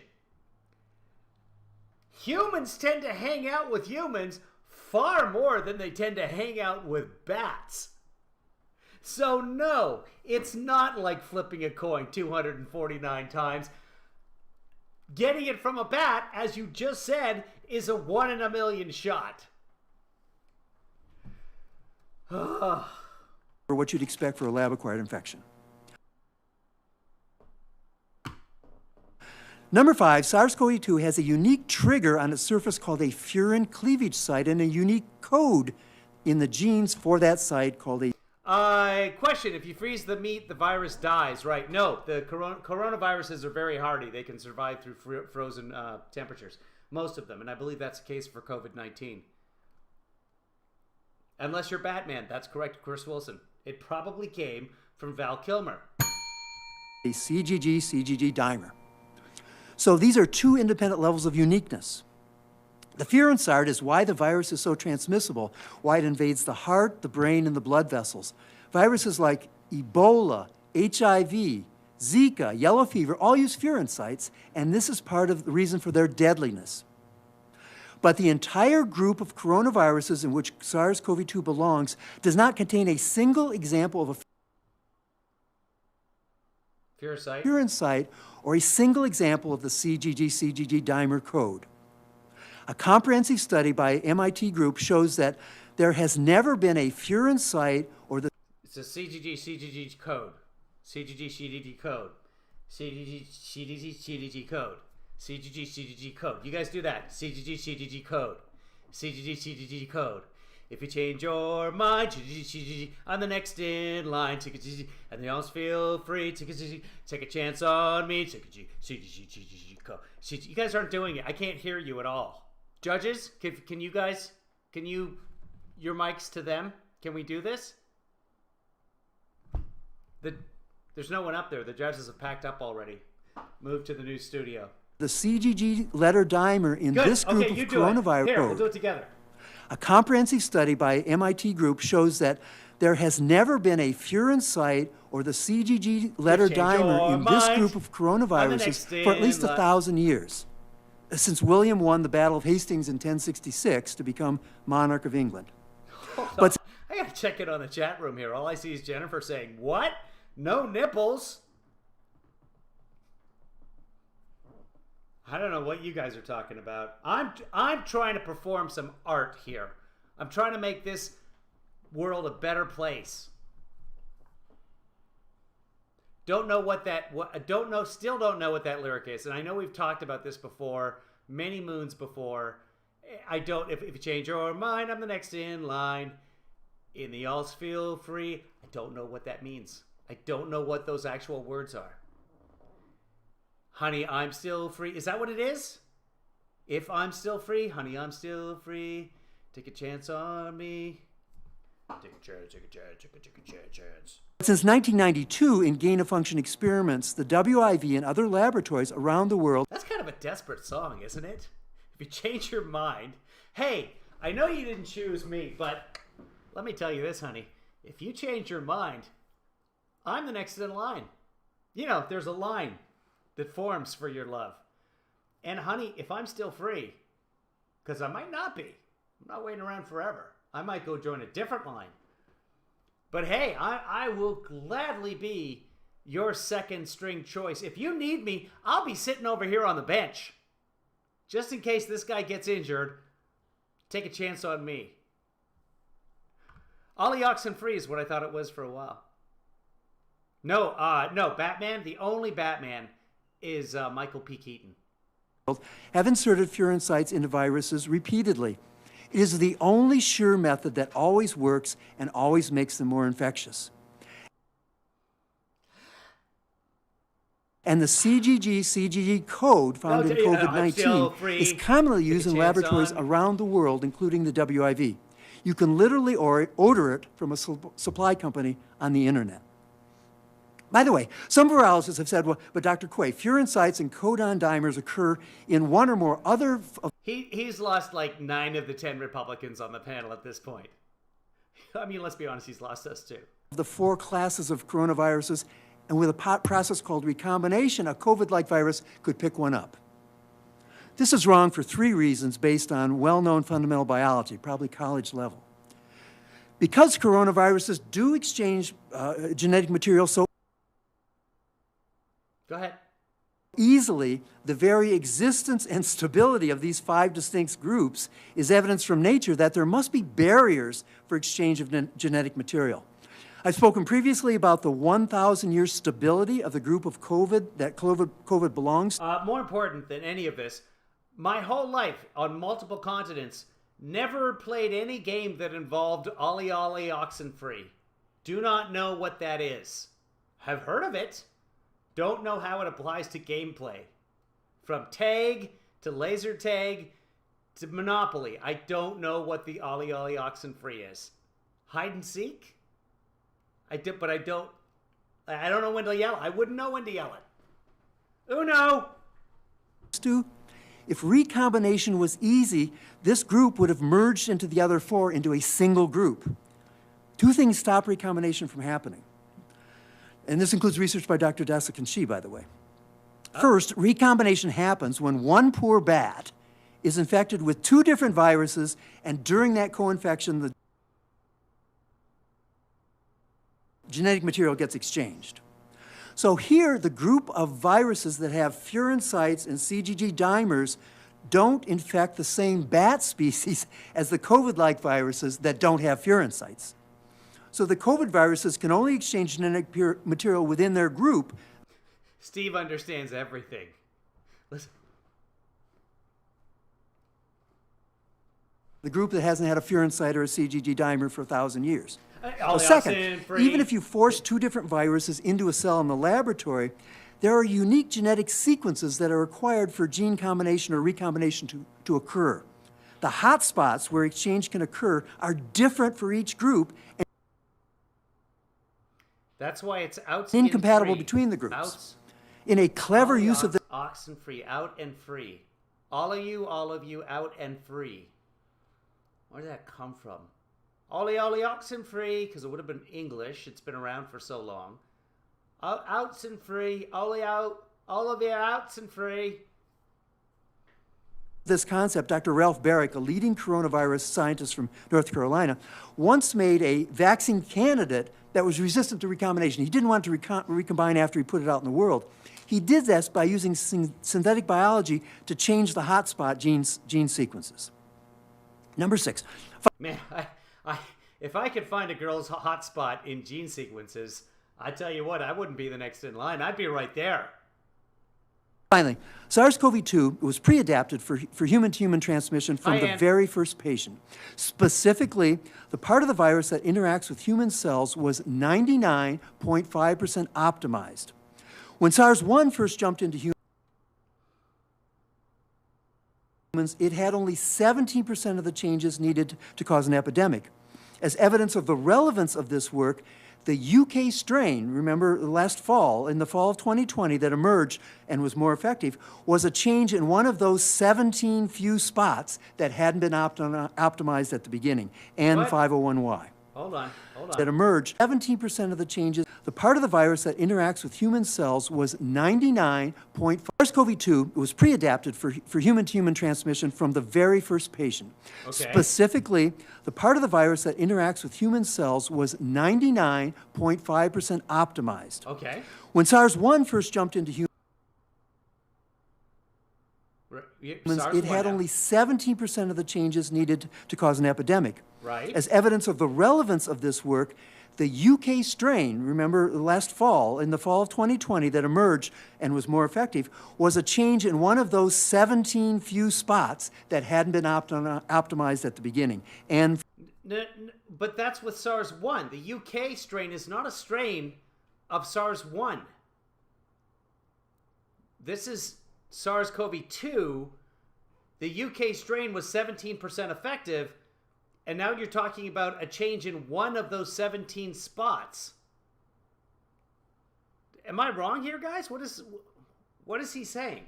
Humans tend to hang out with humans far more than they tend to hang out with bats. So no, it's not like flipping a coin 249 times. Getting it from a bat, as you just said, is a 1 in a million shot. Or what you'd expect for a lab-acquired infection. Number 5, SARS-CoV-2 has a unique trigger on its surface called a furin cleavage site and a unique code in the genes for that site called a... Question, if you freeze the meat, the virus dies, right? No, the coronaviruses are very hardy. They can survive through frozen temperatures, most of them, and I believe that's the case for COVID-19. Unless you're Batman, that's correct, Chris Wilson. It probably came from Val Kilmer. A CGG dimer. So these are 2 independent levels of uniqueness. The furin site is why the virus is so transmissible, why it invades the heart, the brain, and the blood vessels. Viruses like Ebola, HIV, Zika, yellow fever all use furin sites, and this is part of the reason for their deadliness. But the entire group of coronaviruses in which SARS-CoV-2 belongs does not contain a single example of a furin site or a single example of the CGG dimer code. A comprehensive study by MIT group shows that there has never been a furin site or the... It's a CGG code. CGG code. CGG code. CGG code. You guys do that. CGG code. CGG code. If you change your mind, I'm the next in line. And they always feel free. Take a chance on me. CGG code. You guys aren't doing it. I can't hear you at all. Judges, can you guys, your mics to them? Can we do this? There's no one up there. The judges have packed up already. Move to the new studio. The CGG letter dimer in this group of coronavirus. Here, we'll do it together. A comprehensive study by MIT group shows that there has never been a furin site or the CGG letter dimer in this group of coronaviruses for at least 1,000 years. since William won the Battle of Hastings in 1066 to become monarch of England. But I gotta check it on the chat room here. All I see is Jennifer saying, "What? No nipples?" I don't know what you guys are talking about. I'm trying to perform some art here. I'm trying to make this world a better place. Don't know what that still don't know what that lyric is. And I know we've talked about this before, many moons before. If you change your mind, I'm the next in line. In the alls feel free. I don't know what that means. I don't know what those actual words are. Honey, I'm still free. Is that what it is? If I'm still free, honey, I'm still free. Take a chance on me. Take a chance, take a chance, take a chance. Since 1992, in gain-of-function experiments, the WIV and other laboratories around the world... That's kind of a desperate song, isn't it? If you change your mind... Hey, I know you didn't choose me, but let me tell you this, honey. If you change your mind, I'm the next in line. You know, there's a line that forms for your love. And honey, if I'm still free, because I might not be, I'm not waiting around forever. I might go join a different line. But hey, I will gladly be your second string choice. If you need me, I'll be sitting over here on the bench. Just in case this guy gets injured, take a chance on me. Ollie Oxenfree is what I thought it was for a while. No, Batman, the only Batman is Michael P. Keaton. Have inserted furin sites into viruses repeatedly. It is the only sure method that always works and always makes them more infectious. And the CGG code found in COVID-19 is commonly used in laboratories around the world, including the WIV. You can literally order it from a supply company on the internet. By the way, some virologists have said, well, but Dr. Quay, furin sites and codon dimers occur in one or more other... He's lost like 9 of the 10 Republicans on the panel at this point. I mean, let's be honest, he's lost us too. The 4 classes of coronaviruses, and with a process called recombination, a COVID-like virus could pick one up. This is wrong for 3 reasons based on well-known fundamental biology, probably college level. Because coronaviruses do exchange genetic material so Go ahead. easily, the very existence and stability of these 5 distinct groups is evidence from nature that there must be barriers for exchange of genetic material. I've spoken previously about the 1,000-year stability of the group of COVID that COVID belongs to. More important than any of this, my whole life on multiple continents, never played any game that involved Ollie Oxenfree. Do not know what that is. Have heard of it. Don't know how it applies to gameplay. From tag to laser tag to Monopoly. I don't know what the Ollie Oxenfree is. Hide and seek? I don't know when to yell. I wouldn't know when to yell it. Uno! If recombination was easy, this group would have merged into the other 4 into a single group. 2 things stop recombination from happening. And this includes research by Dr. Dasick and Shi, by the way. First, recombination happens when one poor bat is infected with 2 different viruses, and during that co-infection, the genetic material gets exchanged. So here, the group of viruses that have furin sites and CGG dimers don't infect the same bat species as the COVID-like viruses that don't have furin sites. So the COVID viruses can only exchange genetic material within their group. Steve understands everything. Listen. The group that hasn't had a furin site or a CGG dimer for 1,000 years. So second, even if you force 2 different viruses into a cell in the laboratory, there are unique genetic sequences that are required for gene combination or recombination to occur. The hotspots where exchange can occur are different for each group. That's why it's out incompatible between the groups. In a clever use of the Oxenfree, out and free. All of you, out and free. Where did that come from? Ollie Oxenfree, because it would have been English. It's been around for so long. Outs and free. Ollie out. All of you outs and free. This concept, Dr. Ralph Baric, a leading coronavirus scientist from North Carolina, once made a vaccine candidate that was resistant to recombination. He didn't want to recombine after he put it out in the world. He did this by using synthetic biology to change the hotspot gene sequences. Number 6. Man, if I could find a girl's hotspot in gene sequences, I tell you what, I wouldn't be the next in line. I'd be right there. Finally, SARS-CoV-2 was pre-adapted for human-to-human transmission from the very first patient. Specifically, the part of the virus that interacts with human cells was 99.5% optimized. When SARS-1 first jumped into humans, it had only 17% of the changes needed to cause an epidemic. As evidence of the relevance of this work, the UK strain, remember last fall, in the fall of 2020, that emerged and was more effective, was a change in one of those 17 few spots that hadn't been optimized at the beginning, N501Y. Hold on. That emerged, 17% of the changes, the part of the virus that interacts with human cells was 99.5%. SARS-CoV-2 was pre-adapted for human-to-human transmission from the very first patient. Okay. Specifically, the part of the virus that interacts with human cells was 99.5% optimized. Okay. When SARS-1 first jumped into humans, it had only 17% of the changes needed to cause an epidemic. Right. As evidence of the relevance of this work, the UK strain, remember last fall, in the fall of 2020, that emerged and was more effective, was a change in one of those 17 few spots that hadn't been optimized at the beginning. And but that's with SARS-1. The UK strain is not a strain of SARS-1. This is SARS-CoV-2. The UK strain was 17% effective, and now you're talking about a change in one of those 17 spots. Am I wrong here, guys? What is he saying?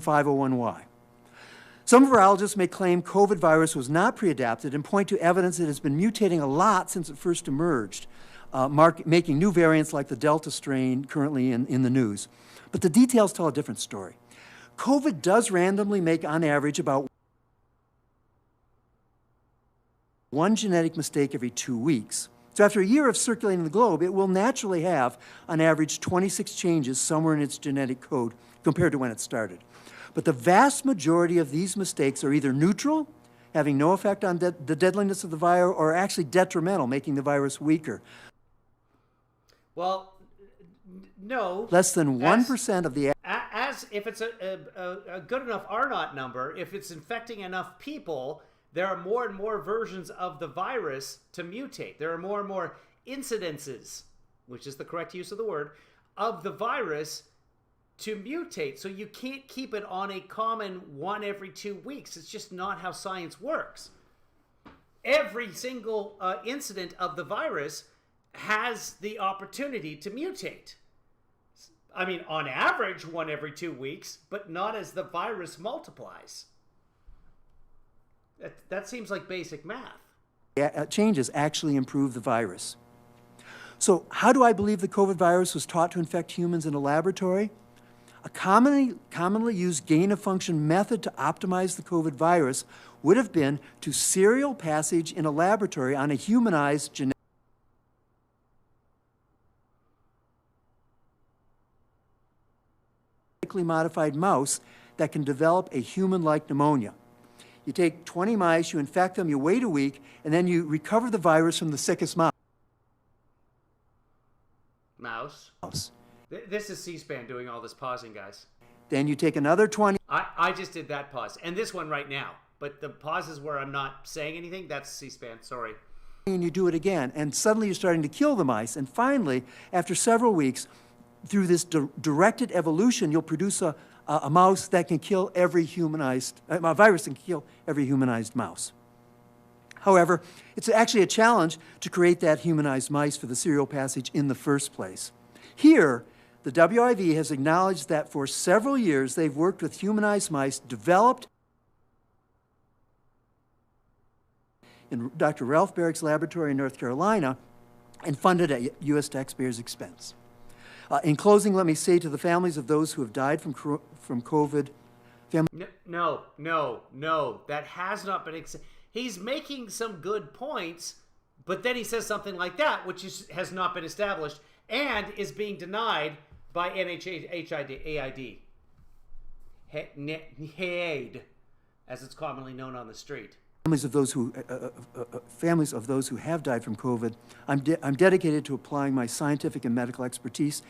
501Y. Some virologists may claim COVID virus was not pre-adapted and point to evidence it has been mutating a lot since it first emerged, making new variants like the Delta strain currently in the news. But the details tell a different story. COVID does randomly make, on average, about one genetic mistake every 2 weeks. So after a year of circulating the globe, it will naturally have, on average, 26 changes somewhere in its genetic code compared to when it started. But the vast majority of these mistakes are either neutral, having no effect on the deadliness of the virus, or actually detrimental, making the virus weaker. Well, no. Less than 1% of the... As if it's a good enough R-naught number, if it's infecting enough people, there are more and more versions of the virus to mutate. There are more and more incidences, which is the correct use of the word, of the virus to mutate. So you can't keep it on a common 1 every 2 weeks. It's just not how science works. Every single incident of the virus has the opportunity to mutate. I mean, on average, 1 every 2 weeks, but not as the virus multiplies. That seems like basic math. Changes actually improve the virus. So how do I believe the COVID virus was taught to infect humans in a laboratory? A commonly used gain-of-function method to optimize the COVID virus would have been to serial passage in a laboratory on a humanized genetically modified mouse that can develop a human-like pneumonia. You take 20 mice, you infect them, you wait a week, and then you recover the virus from the sickest mouse. This is C-SPAN doing all this pausing, guys. Then you take another 20. I just did that pause, and this one right now. But the pauses where I'm not saying anything, that's C-SPAN, sorry. And you do it again, and suddenly you're starting to kill the mice. And finally, after several weeks, through this directed evolution, you'll produce a mouse that can kill every humanized, a virus that can kill every humanized mouse. However, it's actually a challenge to create that humanized mice for the serial passage in the first place. Here, the WIV has acknowledged that for several years they've worked with humanized mice developed in Dr. Ralph Barrick's laboratory in North Carolina and funded at U.S. taxpayers' expense. In closing, let me say to the families of those who have died from COVID, No. That has not been. He's making some good points, but then he says something like that, which has not been established and is being denied by NIAID, as it's commonly known on the street. Families of those who have died from COVID, I'm dedicated to applying my scientific and medical expertise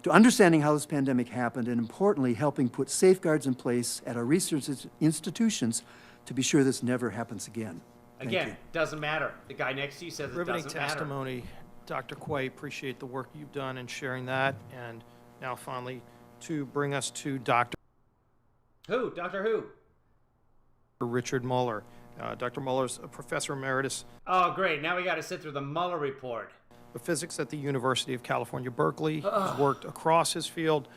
to understanding how this pandemic happened, and importantly, helping put safeguards in place at our research institutions to be sure this never happens again. Again, doesn't matter. The guy next to you says it Riveting doesn't matter. testimony, Dr. Quay. Appreciate the work you've done in sharing that. And now finally, to bring us to Dr. Who? Dr. Who? Richard Mueller. Dr. Mueller's a professor emeritus Oh, great. Now we got to sit through the Mueller report. of physics at the University of California, Berkeley. He's worked across his field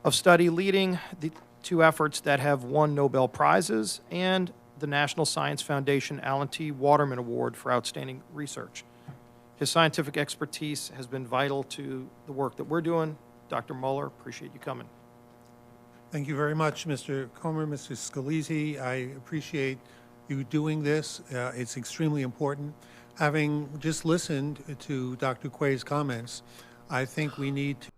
of study, leading the two efforts that have won Nobel Prizes and the National Science Foundation Alan T. Waterman Award for Outstanding Research. His scientific expertise has been vital to the work that we're doing. Dr. Mueller, appreciate you coming. Thank you very much, Mr. Comer, Mr. Scalise. I appreciate you doing this. It's extremely important. Having just listened to Dr. Quay's comments, I think we need to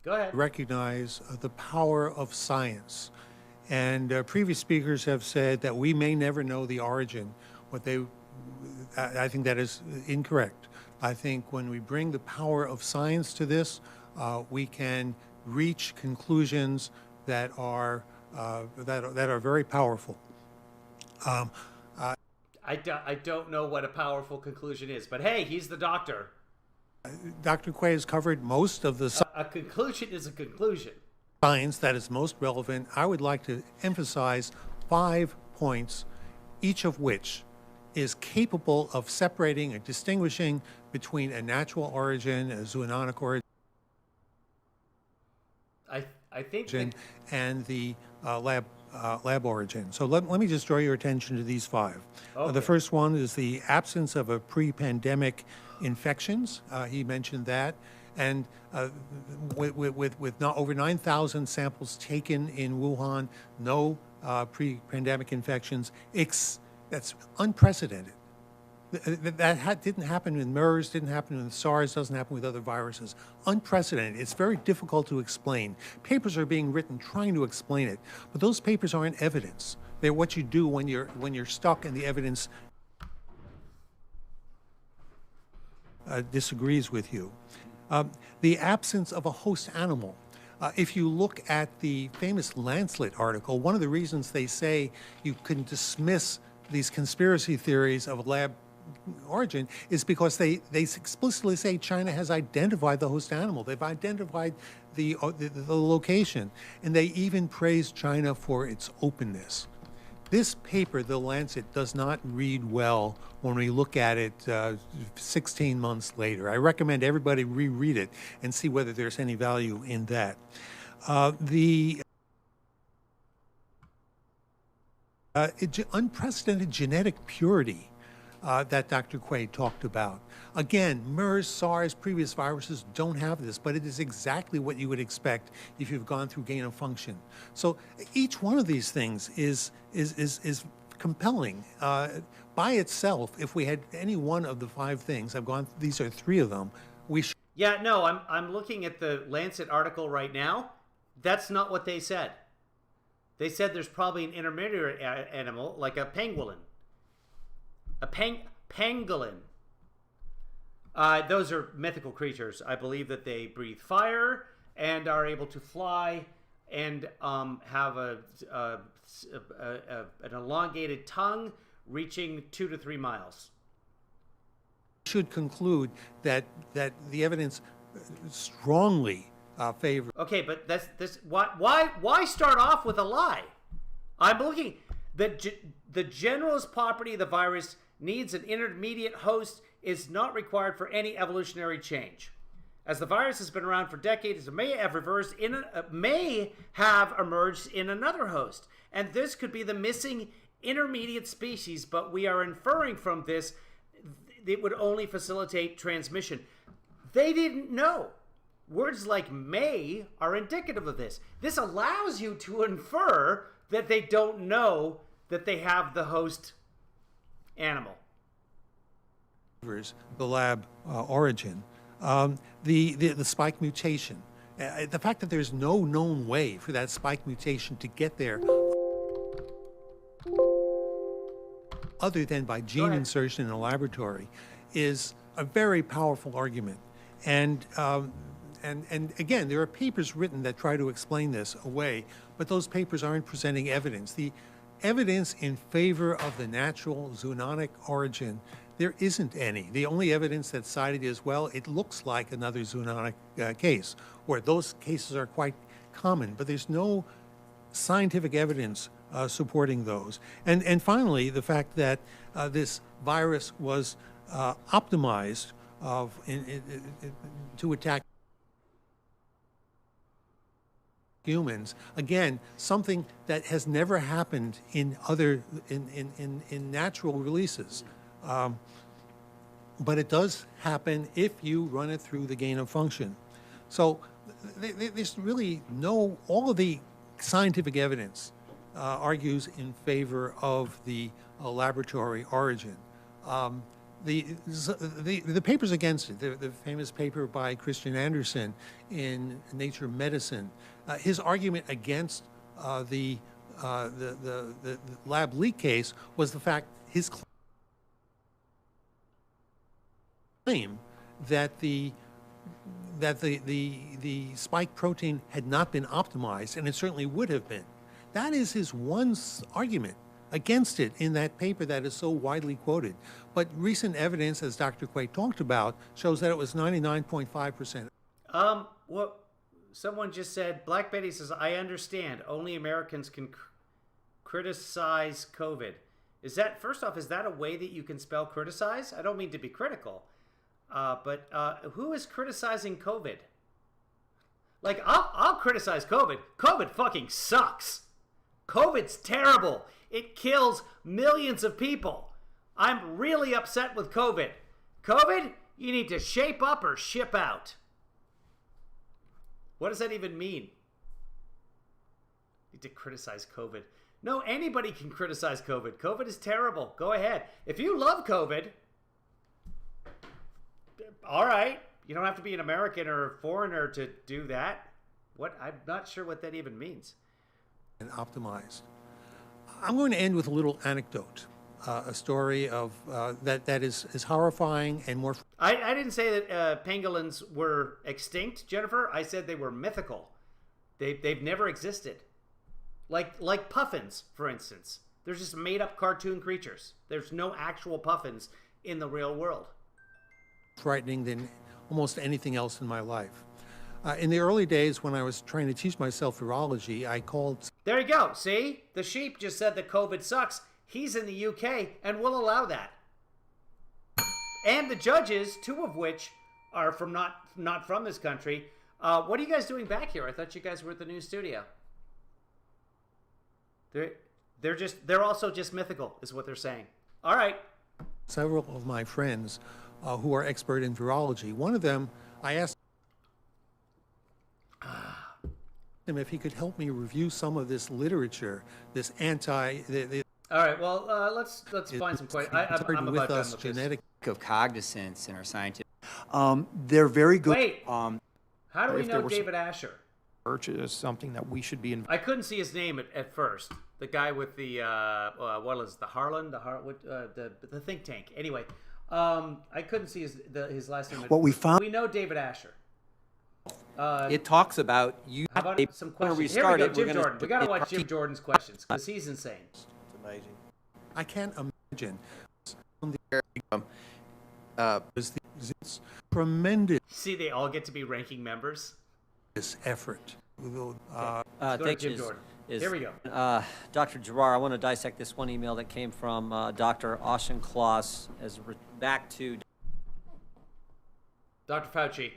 Go ahead. recognize the power of science. And previous speakers have said that we may never know the origin. I think that is incorrect. I think when we bring the power of science to this, we can reach conclusions that are very powerful. I don't know what a powerful conclusion is, but hey, he's the doctor. Dr. Quay has covered most of the A conclusion is a conclusion. science that is most relevant. I would like to emphasize 5 points, each of which is capable of separating and distinguishing between a natural origin, a zoonotic origin, I think that, and the lab origin. So let me just draw your attention to these 5. Okay. The first one is the absence of a pre-pandemic infections. He mentioned that. And with not over 9,000 samples taken in Wuhan, no pre-pandemic infections, that's unprecedented. That didn't happen with MERS, didn't happen with SARS, doesn't happen with other viruses. Unprecedented. It's very difficult to explain. Papers are being written trying to explain it, but those papers aren't evidence. They're what you do when you're stuck and the evidence disagrees with you. The absence of a host animal. If you look at the famous Lancet article, one of the reasons they say you can dismiss these conspiracy theories of lab origin is because they explicitly say China has identified the host animal. They've identified the location, and they even praise China for its openness. This paper, The Lancet, does not read well when we look at it 16 months later. I recommend everybody reread it and see whether there's any value in that. The unprecedented genetic purity that Dr. Quay talked about. Again, MERS, SARS, previous viruses don't have this, but it is exactly what you would expect if you've gone through gain of function. So each one of these things is compelling. By itself, if we had any one of the 5 things, these are 3 of them, we should. Yeah, no, I'm looking at the Lancet article right now. That's not what they said. They said there's probably an intermediate animal, like a pangolin. A pangolin. Those are mythical creatures. I believe that they breathe fire and are able to fly and have an elongated tongue reaching 2 to 3 miles. Should conclude that the evidence strongly favors. Okay, but that's this. Why start off with a lie? I'm looking. The generalist property of the virus needs an intermediate host is not required for any evolutionary change. As the virus has been around for decades, it may have emerged in another host, and this could be the missing intermediate species. But we are inferring from this it would only facilitate transmission. They didn't know. Words like may are indicative of this. This allows you to infer that they don't know that they have the host animal. The lab origin, the spike mutation, the fact that there's no known way for that spike mutation to get there other than by gene insertion in a laboratory is a very powerful argument. And again, there are papers written that try to explain this away, but those papers aren't presenting evidence. The evidence in favor of the natural zoonotic origin, there isn't any. The only evidence that's cited is, well, it looks like another zoonotic case, or those cases are quite common, but there's no scientific evidence supporting those. And finally, the fact that this virus was optimized to attack humans, again, something that has never happened in natural releases. But it does happen if you run it through the gain of function. So there's really all of the scientific evidence argues in favor of the laboratory origin. The papers against it, the famous paper by Christian Andersen in Nature Medicine, his argument against the lab leak case was the fact his claim that the spike protein had not been optimized, and it certainly would have been. That is his one argument against it in that paper that is so widely quoted. But recent evidence, as Dr. Quay talked about, shows that it was 99.5%. Well, someone just said, Black Betty says, I understand. Only Americans can criticize COVID. Is that, first off, is that a way that you can spell criticize? I don't mean to be critical. But who is criticizing COVID? Like, I'll criticize COVID. COVID fucking sucks. COVID's terrible. It kills millions of people. I'm really upset with COVID. COVID, you need to shape up or ship out. What does that even mean? Need to criticize COVID. No, anybody can criticize COVID. COVID is terrible. Go ahead. If you love COVID, all right. You don't have to be an American or a foreigner to do that. What? I'm not sure what that even means. And optimized. I'm going to end with a little anecdote, a story of that is horrifying and more. I didn't say that pangolins were extinct, Jennifer. I said they were mythical. They've never existed. Like puffins, for instance. They're just made-up cartoon creatures. There's no actual puffins in the real world. Frightening than almost anything else in my life. In the early days when I was trying to teach myself virology, I called... There you go. See? The sheep just said that COVID sucks. He's in the UK and will allow that. And the judges, two of which are from not from this country. What are you guys doing back here? I thought you guys were at the new studio. They're also just mythical, is what they're saying. All right. Several of my friends who are expert in virology. One of them, I asked him if he could help me review some of this literature, this all right, well, let's find some questions. I'm about done with genetic of cognizance in our scientific. They're very good. Wait, how do we know David Asher? Research is something that we should be I couldn't see his name at first. The guy with the what is the Harlan, the think tank. Anyway, I couldn't see his last name. What we found. We know David Asher. It talks about you. How about some questions? Here we go, Jim Jordan. We gotta watch Jim Jordan's questions because he's insane. It's amazing. I can't imagine. It's tremendous. See, they all get to be ranking members. This effort. Thank you, Jim Jordan. Here we go. Dr. Jabbar, I want to dissect this one email that came from Dr. Auchincloss back to Dr. Fauci.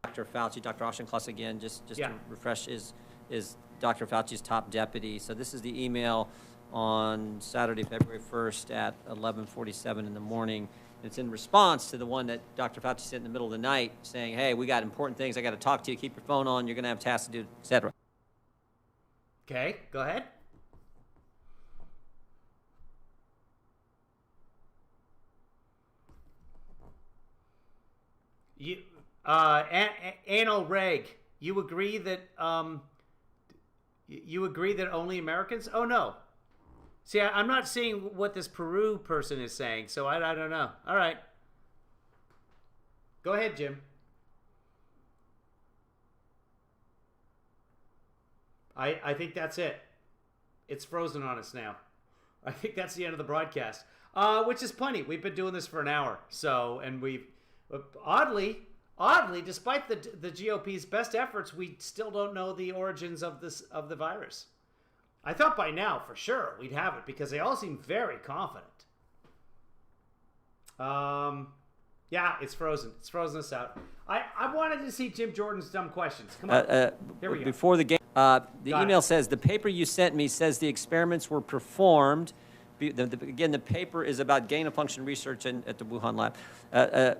Dr. Fauci, Dr. Auchincloss again, just to refresh, is Dr. Fauci's top deputy. So this is the email on Saturday, February 1st at 11:47 in the morning. It's in response to the one that Dr. Fauci sent in the middle of the night saying, hey, we got important things. I got to talk to you. Keep your phone on. You're going to have tasks to do, et cetera. Okay, go ahead. You, Anal Reg, you agree that only Americans? Oh no. See, I'm not seeing what this Peru person is saying, so I don't know. All right, go ahead, Jim. I think that's it. It's frozen on us now. I think that's the end of the broadcast, which is plenty. We've been doing this for an hour, so, and we've oddly, despite the GOP's best efforts, we still don't know the origins of the virus. I thought by now, for sure, we'd have it because they all seem very confident. Yeah, it's frozen. It's frozen us out. I wanted to see Jim Jordan's dumb questions. Come on. Here we go. Before the game, the email says, the paper you sent me says the experiments were performed. Again, the paper is about gain-of-function research at the Wuhan lab.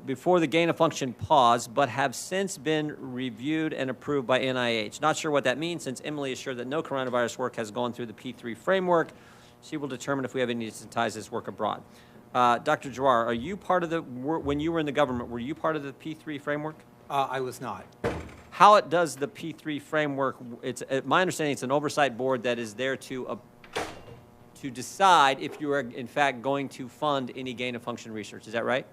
Before the gain-of-function pause, but have since been reviewed and approved by NIH. Not sure what that means, since Emily is sure that no coronavirus work has gone through the P3 framework. She will determine if we have any to ties this work abroad. Dr. Giroir, are you part of when you were in the government, were you part of the P3 framework? I was not. How it does the P3 framework, my understanding it's an oversight board that is there to decide if you are, in fact, going to fund any gain-of-function research. Is that right?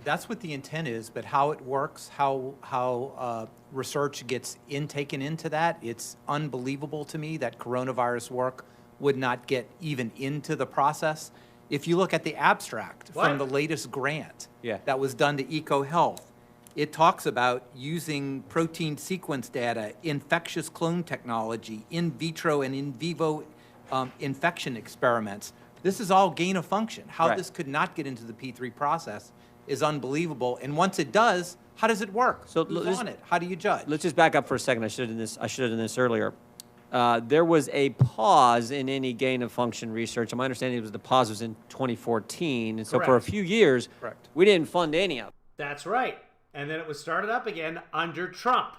That's what the intent is, but how it works, how research gets taken into that, it's unbelievable to me that coronavirus work would not get even into the process. If you look at the abstract from the latest grant that was done to EcoHealth, it talks about using protein sequence data, infectious clone technology, in vitro and in vivo infection experiments. This is all gain of function. How this could not get into the P3 process is unbelievable. And once it does, how does it work? So who's on it? How do you judge? Let's just back up for a second. I should have done this earlier. There was a pause in any gain of function research. And my understanding was the pause was in 2014. And so for a few years, we didn't fund any of it. That's right. And then it was started up again under Trump.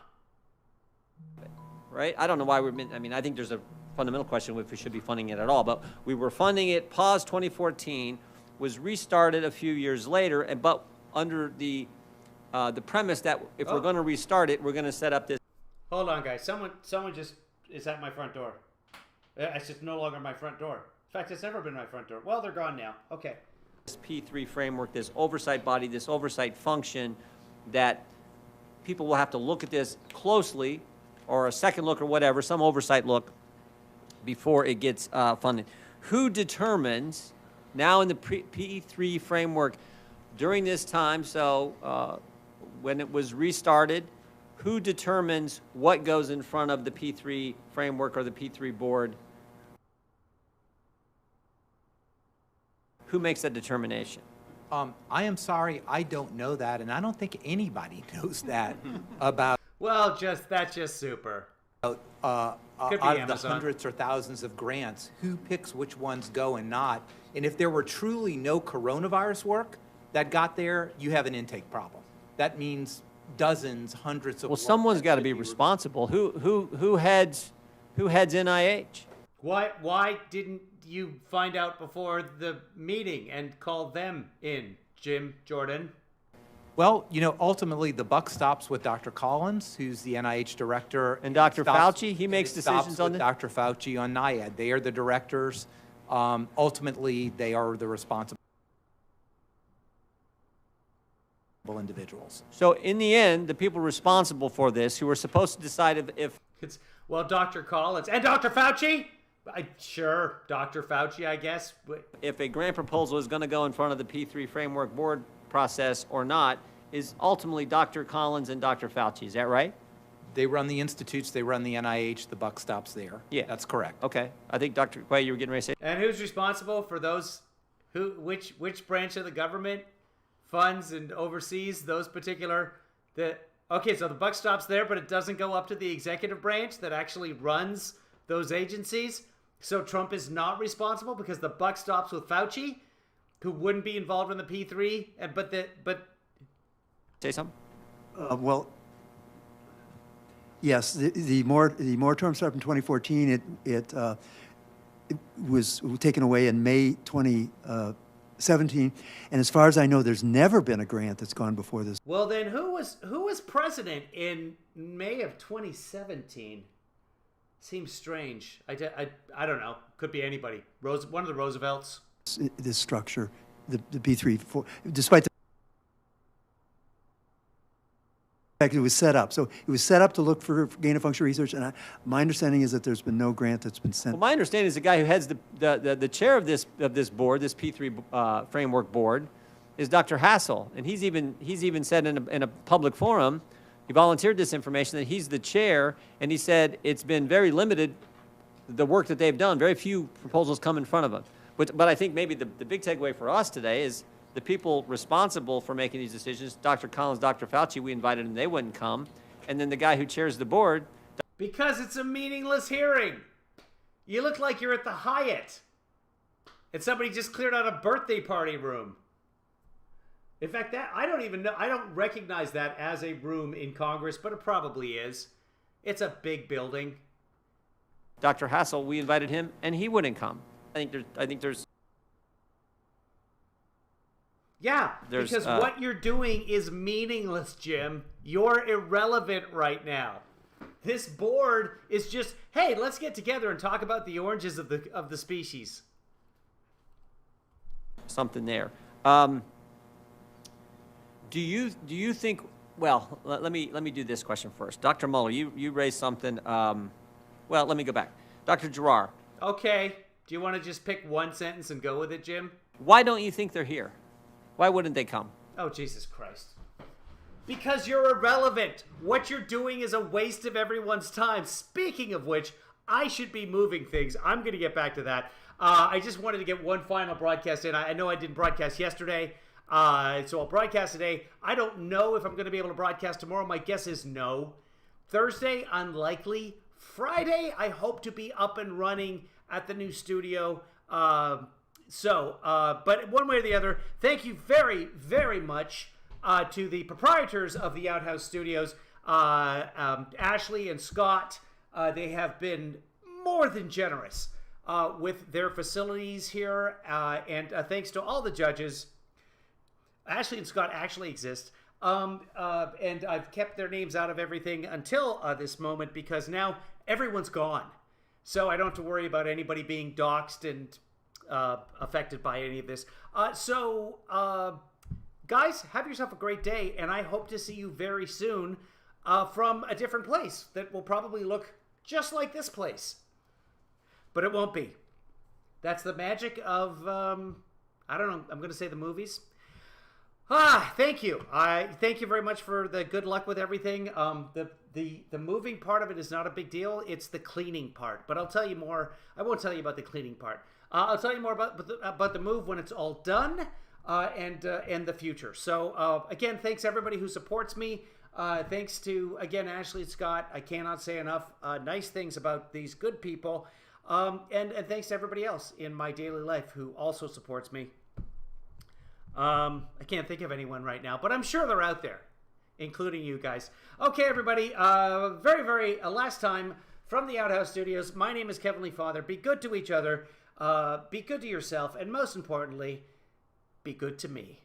Right? I don't know why I think there's a fundamental question if we should be funding it at all. But we were funding it, paused 2014, was restarted a few years later, but under the premise that if we're going to restart it, we're going to set up this. Hold on, guys. Someone just is at my front door. It's just no longer my front door. In fact, it's never been my front door. Well, they're gone now. Okay. This P3 framework, this oversight body, this oversight function, that people will have to look at this closely, or a second look or whatever, some oversight look, before it gets funded. Who determines, now in the P3 framework, during this time, so when it was restarted, who determines what goes in front of the P3 framework or the P3 board? Who makes that determination? I am sorry, I don't know that, and I don't think anybody knows that about. Well, that's just super. Out of the hundreds or thousands of grants, who picks which ones go and not? And if there were truly no coronavirus work that got there, you have an intake problem. That means dozens, hundreds of. Well, someone's got to be responsible. Who heads NIH? Why didn't you find out before the meeting and call them in, Jim Jordan? Well, ultimately the buck stops with Dr. Collins, who's the NIH director. And Dr. Fauci, he makes decisions on this? Dr. Fauci on NIAID. They are the directors. Ultimately, they are the responsible individuals. So in the end, the people responsible for this, who are supposed to decide if it's, well, Dr. Collins and Dr. Fauci? Sure, Dr. Fauci, I guess. If a grant proposal is going to go in front of the P3 framework board process or not, is ultimately Dr. Collins and Dr. Fauci. Is that right? They run the institutes, they run the NIH, the buck stops there. Yeah. That's correct. Okay. I think Dr. Quay, you were getting ready to say. And who's responsible for those, which branch of the government funds and oversees those particular, okay, so the buck stops there, but it doesn't go up to the executive branch that actually runs those agencies. So Trump is not responsible because the buck stops with Fauci? who wouldn't be involved in the P3, but Say something? Well, yes, the moratorium started in 2014. It was taken away in May 2017, and as far as I know, there's never been a grant that's gone before this. Well, then who was president in May of 2017? Seems strange. I don't know. Could be anybody. One of the Roosevelts. This structure, the P3, despite the fact it was set up. So it was set up to look for gain-of-function research, and my understanding is that there's been no grant that's been sent. Well, my understanding is the guy who heads the chair of this board, this P3 framework board, is Dr. Hassel, and he's even said in a public forum, he volunteered this information that he's the chair, and he said it's been very limited, the work that they've done. Very few proposals come in front of them. But I think maybe the big takeaway for us today is the people responsible for making these decisions, Dr. Collins, Dr. Fauci, we invited them, they wouldn't come. And then the guy who chairs the board. Because it's a meaningless hearing. You look like you're at the Hyatt. And somebody just cleared out a birthday party room. In fact, I don't even know. I don't recognize that as a room in Congress, but it probably is. It's a big building. Dr. Hassel, we invited him, and he wouldn't come. I think there's. Yeah, because what you're doing is meaningless, Jim. You're irrelevant right now. This board is just, hey, let's get together and talk about the oranges of the species. Something there. Do you think? Well, let me do this question first. Dr. Mueller, you raised something. Well, let me go back. Dr. Giroir. Okay. Do you want to just pick one sentence and go with it, Jim? Why don't you think they're here? Why wouldn't they come? Oh, Jesus Christ. Because you're irrelevant. What you're doing is a waste of everyone's time. Speaking of which, I should be moving things. I'm going to get back to that. I just wanted to get one final broadcast in. I know I didn't broadcast yesterday, so I'll broadcast today. I don't know if I'm going to be able to broadcast tomorrow. My guess is no. Thursday, unlikely. Friday, I hope to be up and running at the new studio. But one way or the other, thank you very, very much to the proprietors of the Outhouse Studios, Ashley and Scott. They have been more than generous with their facilities here, and thanks to all the judges. Ashley and Scott actually exist, and I've kept their names out of everything until this moment because now everyone's gone. So I don't have to worry about anybody being doxxed and affected by any of this. Guys, have yourself a great day, and I hope to see you very soon from a different place that will probably look just like this place. But it won't be. That's the magic of, I don't know, I'm going to say the movies. Thank you. Thank you very much for the good luck with everything. The moving part of it is not a big deal. It's the cleaning part. But I'll tell you more. I won't tell you about the cleaning part. I'll tell you more about the move when it's all done and the future. So again, thanks everybody who supports me. Thanks to, again, Ashley and Scott. I cannot say enough nice things about these good people. And thanks to everybody else in my daily life who also supports me. I can't think of anyone right now, but I'm sure they're out there, including you guys. Okay, everybody, very, very last time from the Outhouse Studios, my name is KevinlyFather. Be good to each other, be good to yourself, and most importantly, be good to me.